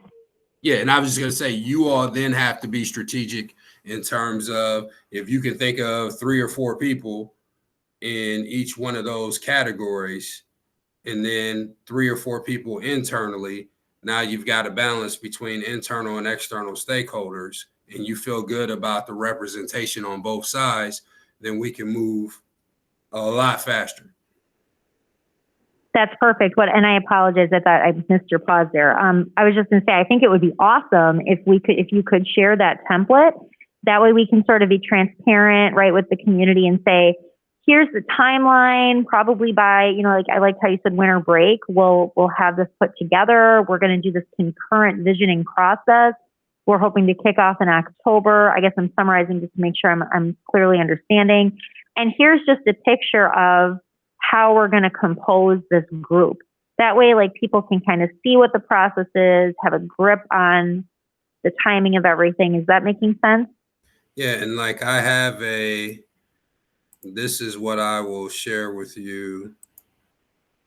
Yeah, and I was just going to say, you all then have to be strategic in terms of, if you can think of 3 or 4 people in each one of those categories, and then 3 or 4 people internally. Now you've got a balance between internal and external stakeholders, and you feel good about the representation on both sides, then we can move a lot faster. That's perfect. And I apologize, I thought I missed your pause there. I was just going to say, I think it would be awesome if you could share that template. That way we can sort of be transparent, right, with the community and say, here's the timeline, probably by, like I liked how you said winter break, we'll have this put together. We're going to do this concurrent visioning process. We're hoping to kick off in October. I guess I'm summarizing just to make sure I'm clearly understanding. And here's just a picture of how we're going to compose this group. That way, like, people can kind of see what the process is, have a grip on the timing of everything. Is that making sense? Yeah, and like, this is what I will share with you.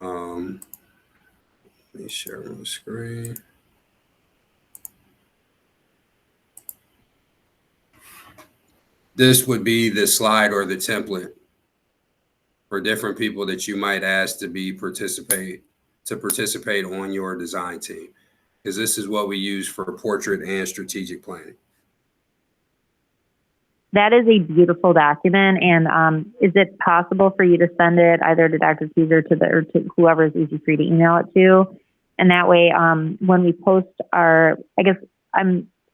Let me share my screen. This would be the slide or the template for different people that you might ask to participate on your design team, because this is what we use for portrait and strategic planning. That is a beautiful document. And is it possible for you to send it either to Dr. Teaser or to whoever is easy for you to email it to? And that way, when we post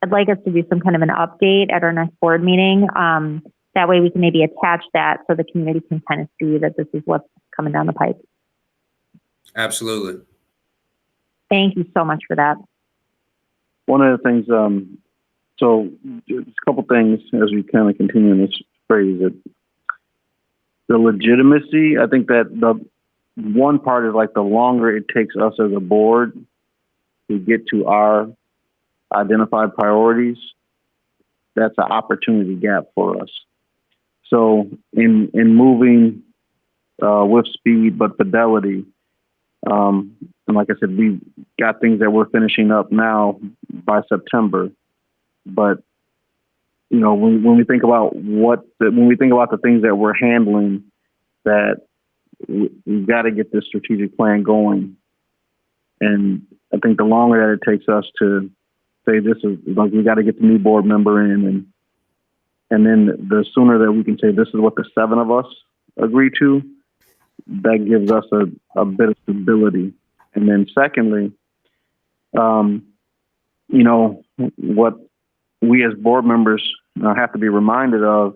I'd like us to do some kind of an update at our next board meeting. That way we can maybe attach that so the community can kind of see that this is what's coming down the pipe. Absolutely. Thank you so much for that. One of the things, so just a couple things as we kind of continue in this phrase, the legitimacy, I think that the one part is like, the longer it takes us as a board to get to our identified priorities, that's an opportunity gap for us. So in moving with speed but fidelity, and like I said, we got things that we're finishing up now by September. But when we think about the things that we're handling, that we've got to get this strategic plan going. And I think the longer that it takes us to say this is like, we got to get the new board member in, and then the sooner that we can say this is what the 7 of us agree to, that gives us a bit of stability. And then secondly, what we as board members have to be reminded of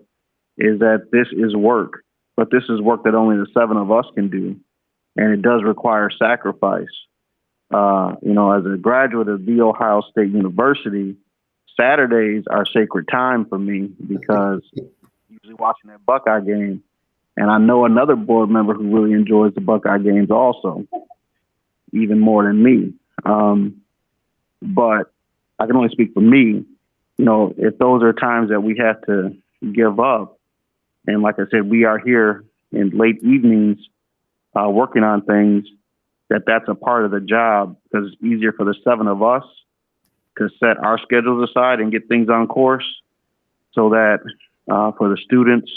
is that this is work, but this is work that only the 7 of us can do. And it does require sacrifice. As a graduate of The Ohio State University, Saturdays are sacred time for me because usually watching that Buckeye game. And I know another board member who really enjoys the Buckeye games also, even more than me. But I can only speak for me. If those are times that we have to give up, and like I said, we are here in late evenings working on things, that's a part of the job, because it's easier for the 7 of us to set our schedules aside and get things on course, so that for the students,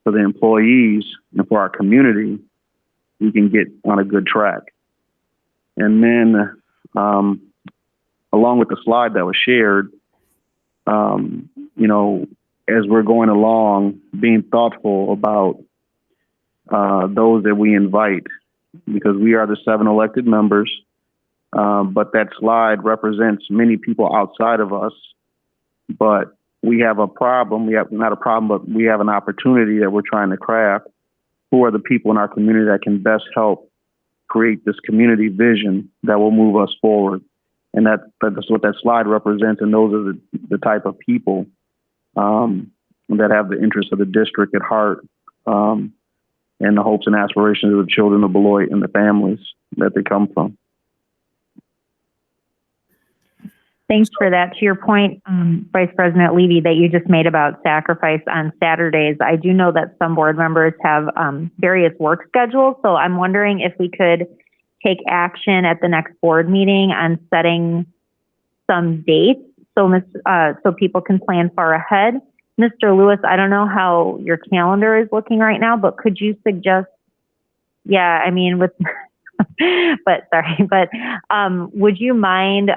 for the employees, and for our community, we can get on a good track. And then along with the slide that was shared, as we're going along, being thoughtful about those that we invite, because we are the 7 elected members, but that slide represents many people outside of us. But we have a problem. Not a problem, but we have an opportunity that we're trying to craft. Who are the people in our community that can best help create this community vision that will move us forward? And that's what that slide represents. And those are the type of people that have the interests of the district at heart, and the hopes and aspirations of the children of Beloit and the families that they come from. Thanks for that. To your point, Vice President Levy, that you just made about sacrifice on Saturdays, I do know that some board members have various work schedules. So I'm wondering if we could take action at the next board meeting on setting some dates so people can plan far ahead. Mr. Lewis, I don't know how your calendar is looking right now, but could you suggest, would you mind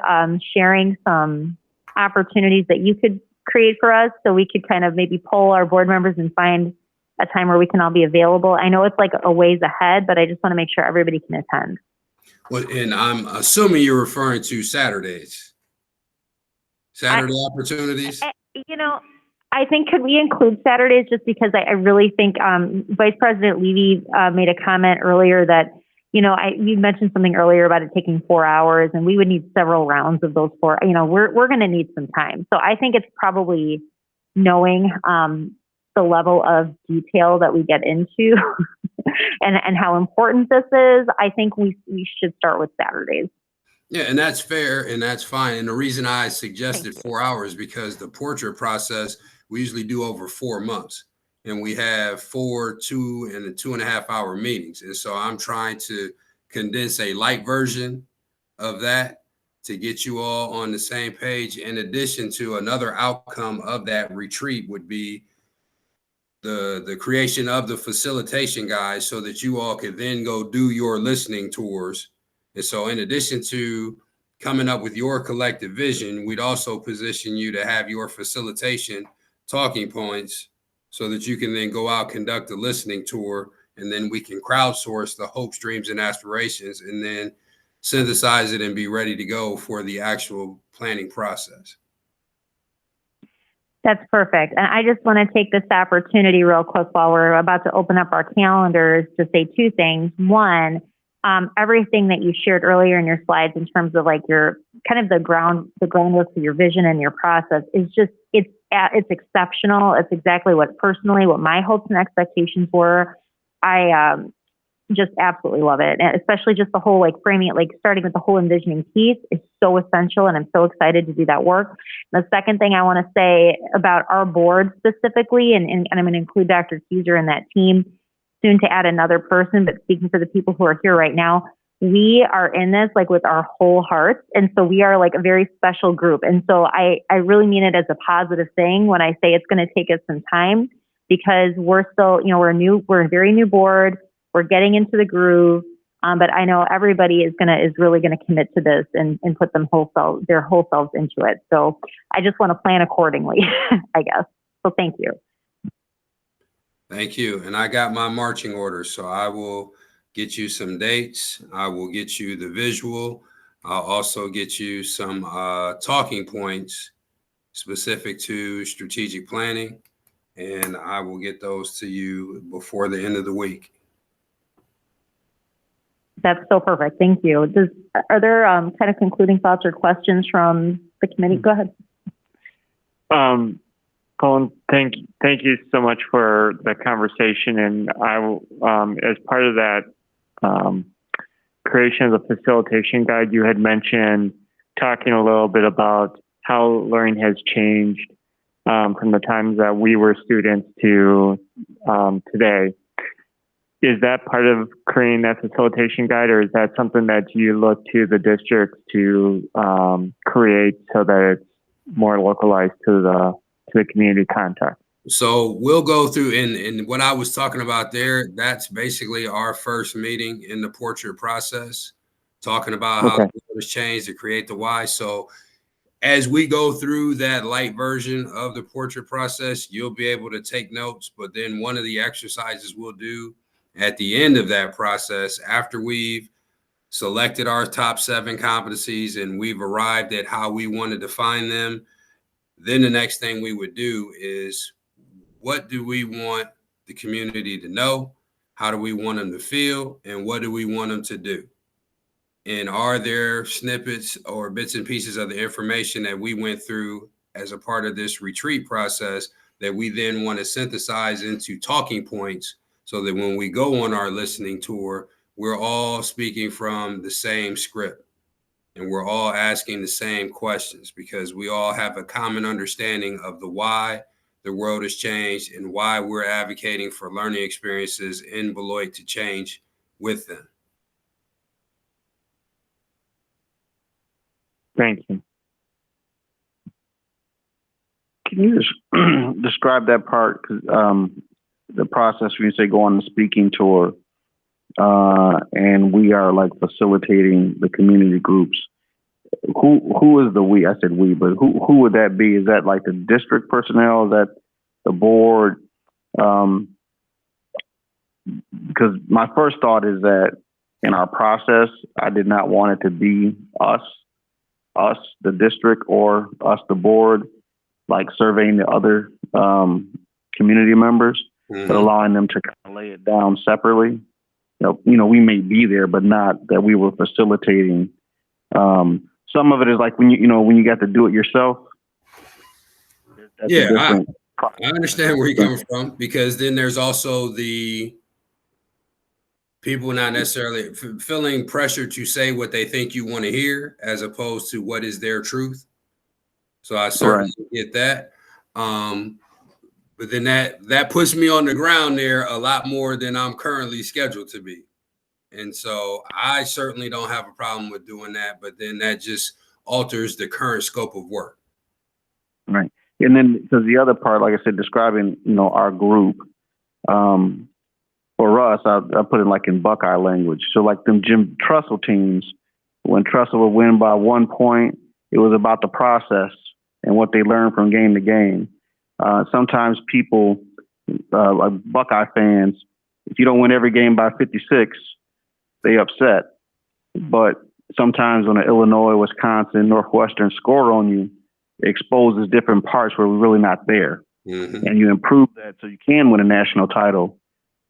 sharing some opportunities that you could create for us so we could kind of maybe poll our board members and find a time where we can all be available? I know it's like a ways ahead, but I just want to make sure everybody can attend. Well, and I'm assuming you're referring to Saturdays. Saturday opportunities? I think could we include Saturdays, just because I really think Vice President Levy made a comment earlier that, you mentioned something earlier about it taking 4 hours, and we would need several rounds of those 4. We're going to need some time. So I think it's probably knowing the level of detail that we get into and how important this is. I think we should start with Saturdays. Yeah, and that's fair, and that's fine. And the reason I suggested 4 hours, because the portrait process we usually do over 4 months, and we have 4, 2, and 2.5 hour meetings. And so I'm trying to condense a light version of that to get you all on the same page. In addition to, another outcome of that retreat would be the creation of the facilitation guide, so that you all could then go do your listening tours. And so in addition to coming up with your collective vision, we'd also position you to have your facilitation talking points, so that you can then go out, conduct a listening tour, and then we can crowdsource the hopes, dreams, and aspirations, and then synthesize it and be ready to go for the actual planning process. That's perfect. And I just want to take this opportunity real quick while we're about to open up our calendars to say 2 things. One, everything that you shared earlier in your slides in terms of like your kind of the groundwork for your vision and your process is just, it's exceptional. It's exactly what my hopes and expectations were. I just absolutely love it. And especially just the whole, like, framing it, like starting with the whole envisioning piece is so essential. And I'm so excited to do that work. And the second thing I want to say about our board specifically, and I'm going to include Dr. Teaser in that team, soon to add another person, but speaking for the people who are here right now, we are in this like with our whole hearts. And so we are like a very special group. And so I really mean it as a positive thing when I say it's going to take us some time, because we're still, we're a very new board. We're getting into the groove. But I know everybody is really going to commit to this and put their whole selves into it. So I just want to plan accordingly, I guess. So thank you. Thank you. And I got my marching orders, so I will get you some dates. I will get you the visual. I'll also get you some talking points specific to strategic planning, and I will get those to you before the end of the week. That's so perfect. Thank you. Are there kind of concluding thoughts or questions from the committee? Go ahead. Colin, thank you so much for the conversation. And I will, as part of that creation of the facilitation guide, you had mentioned talking a little bit about how learning has changed from the times that we were students to today. Is that part of creating that facilitation guide, or is that something that you look to the district to create so that it's more localized to the community context? So we'll go through, and what I was talking about there, that's basically our first meeting in the portrait process, talking about how the world has changed to create the why. So as we go through that light version of the portrait process, you'll be able to take notes. But then one of the exercises we'll do at the end of that process, after we've selected our top 7 competencies and we've arrived at how we want to define them, then the next thing we would do is, what do we want the community to know? How do we want them to feel? And what do we want them to do? And are there snippets or bits and pieces of the information that we went through as a part of this retreat process that we then want to synthesize into talking points, so that when we go on our listening tour, we're all speaking from the same script and we're all asking the same questions, because we all have a common understanding of the why the world has changed and why we're advocating for learning experiences in Beloit to change with them. Thank you. Can you just describe that part? The process when you say go on the speaking tour, and we are like facilitating the community groups. Who is the we? I said we, but who would that be? Is that like the district personnel? Is that the board? Because my first thought is that in our process, I did not want it to be us, the district, or us, the board, like surveying the other community members, but allowing them to kind of lay it down separately. We may be there, but not that we were facilitating. Some of it is like when you got to do it yourself. I understand where you're coming from, because then there's also the people not necessarily feeling pressure to say what they think you want to hear, as opposed to what is their truth. So I certainly get that. But then that puts me on the ground there a lot more than I'm currently scheduled to be. And so I certainly don't have a problem with doing that, but then that just alters the current scope of work. Right. And then, because the other part, like I said, describing, our group, for us, I put it like in Buckeye language. So like them Jim Trussell teams, when Trussell would win by 1 point, it was about the process and what they learned from game to game. Sometimes people, like Buckeye fans, if you don't win every game by 56, they upset. But sometimes when an Illinois, Wisconsin, Northwestern score on you, it exposes different parts where we're really not there. And you improve that so you can win a national title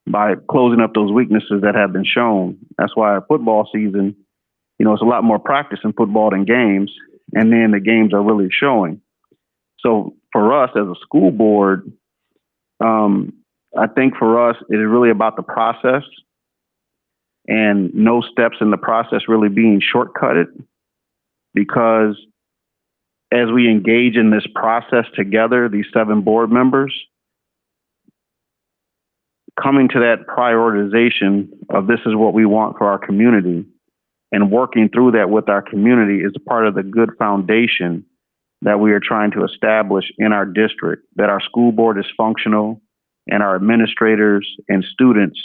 by closing up those weaknesses that have been shown. That's why a football season, it's a lot more practice in football than games. And then the games are really showing. So for us as a school board, I think for us, it is really about the process. and no steps in the process really being shortcutted, because as we engage in this process together, these 7 board members, coming to that prioritization of this is what we want for our community and working through that with our community is part of the good foundation that we are trying to establish in our district, that our school board is functional and our administrators and students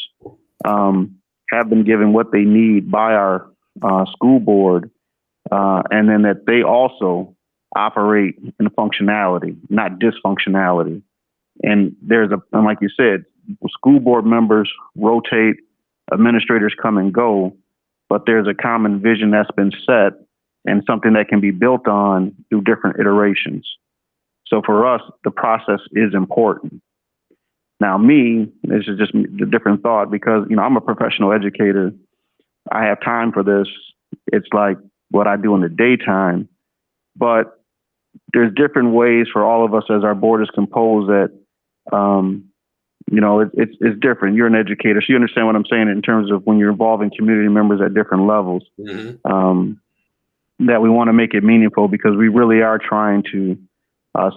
have been given what they need by our school board, and then that they also operate in functionality, not dysfunctionality. And and like you said, school board members rotate, administrators come and go, but there's a common vision that's been set and something that can be built on through different iterations. So for us, the process is important. Now, this is just a different thought because, I'm a professional educator. I have time for this. It's like what I do in the daytime, but there's different ways for all of us as our board is composed that, it's different. You're an educator, so you understand what I'm saying in terms of when you're involving community members at different levels, that we want to make it meaningful because we really are trying to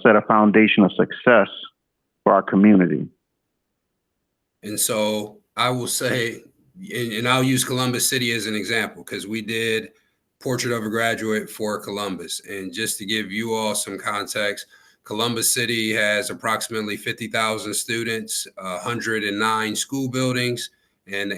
set a foundation of success for our community. And so I will say, and I'll use Columbus City as an example, because we did Portrait of a Graduate for Columbus. And just to give you all some context, Columbus City has approximately 50,000 students, 109 school buildings, and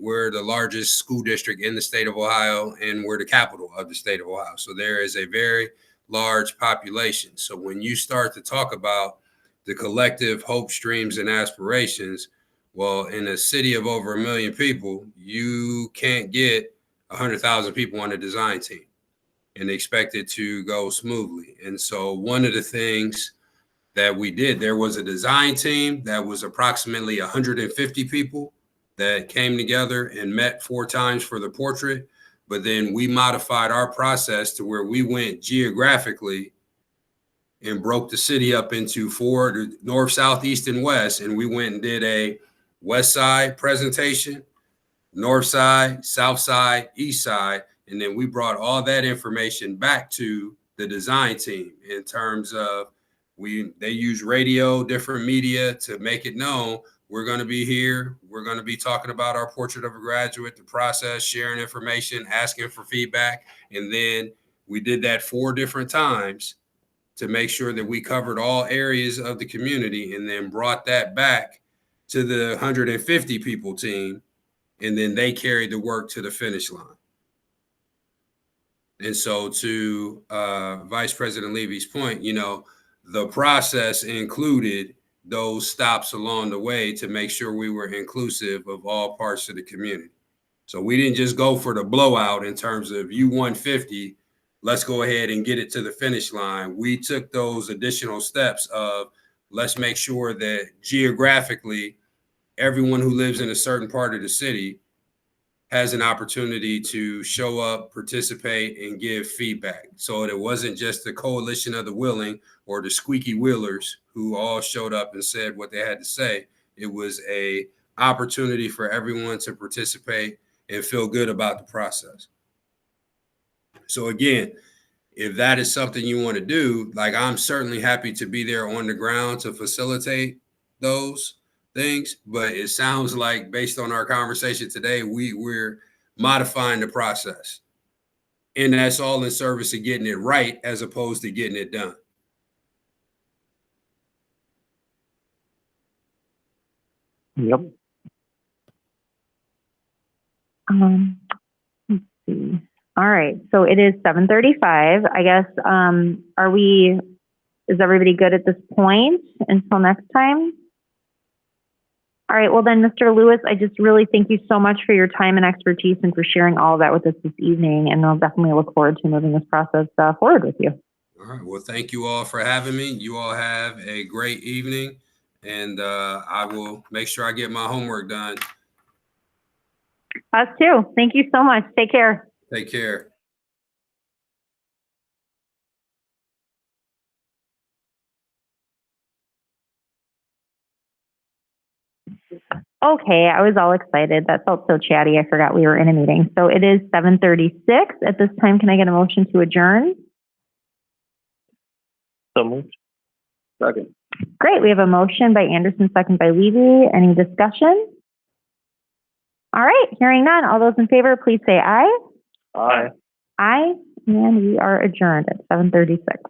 we're the largest school district in the state of Ohio, and we're the capital of the state of Ohio. So there is a very large population. So when you start to talk about the collective hopes, dreams, and aspirations, well, in a city of over 1 million people, you can't get 100,000 people on a design team and expect it to go smoothly. And so one of the things that we did, there was a design team that was approximately 150 people that came together and met 4 times for the portrait. But then we modified our process to where we went geographically and broke the city up into 4, north, south, east, and west. And we went and did a west side presentation, north side, south side, east side. And then we brought all that information back to the design team in terms of they use radio, different media to make it known we're going to be here. We're going to be talking about our Portrait of a Graduate, the process, sharing information, asking for feedback. And then we did that 4 different times to make sure that we covered all areas of the community, and then brought that back to the 150 people team. And then they carried the work to the finish line. And so to Vice President Levy's point, the process included those stops along the way to make sure we were inclusive of all parts of the community. So we didn't just go for the blowout in terms of you won 50, let's go ahead and get it to the finish line. We took those additional steps of let's make sure that geographically, everyone who lives in a certain part of the city has an opportunity to show up, participate, and give feedback. So it wasn't just the coalition of the willing or the squeaky wheelers who all showed up and said what they had to say. It was a opportunity for everyone to participate and feel good about the process. So again, if that is something you want to do, like I'm certainly happy to be there on the ground to facilitate those things, but it sounds like based on our conversation today, we're modifying the process, and that's all in service of getting it right as opposed to getting it done. Yep. Let's see. All right, so it is 7:35. I guess, is everybody good at this point until next time? All right, well then, Mr. Lewis, I just really thank you so much for your time and expertise and for sharing all of that with us this evening. And I'll definitely look forward to moving this process forward with you. All right, well, thank you all for having me. You all have a great evening, and I will make sure I get my homework done. Us too. Thank you so much. Take care. Take care. Okay, I was all excited. That felt so chatty. I forgot we were in a meeting. So it is 7:36. At this time, can I get a motion to adjourn? So moved. Second. Great. We have a motion by Anderson, second by Levy. Any discussion? All right, hearing none. All those in favor, please say aye. Aye. Aye, and we are adjourned at 7:36.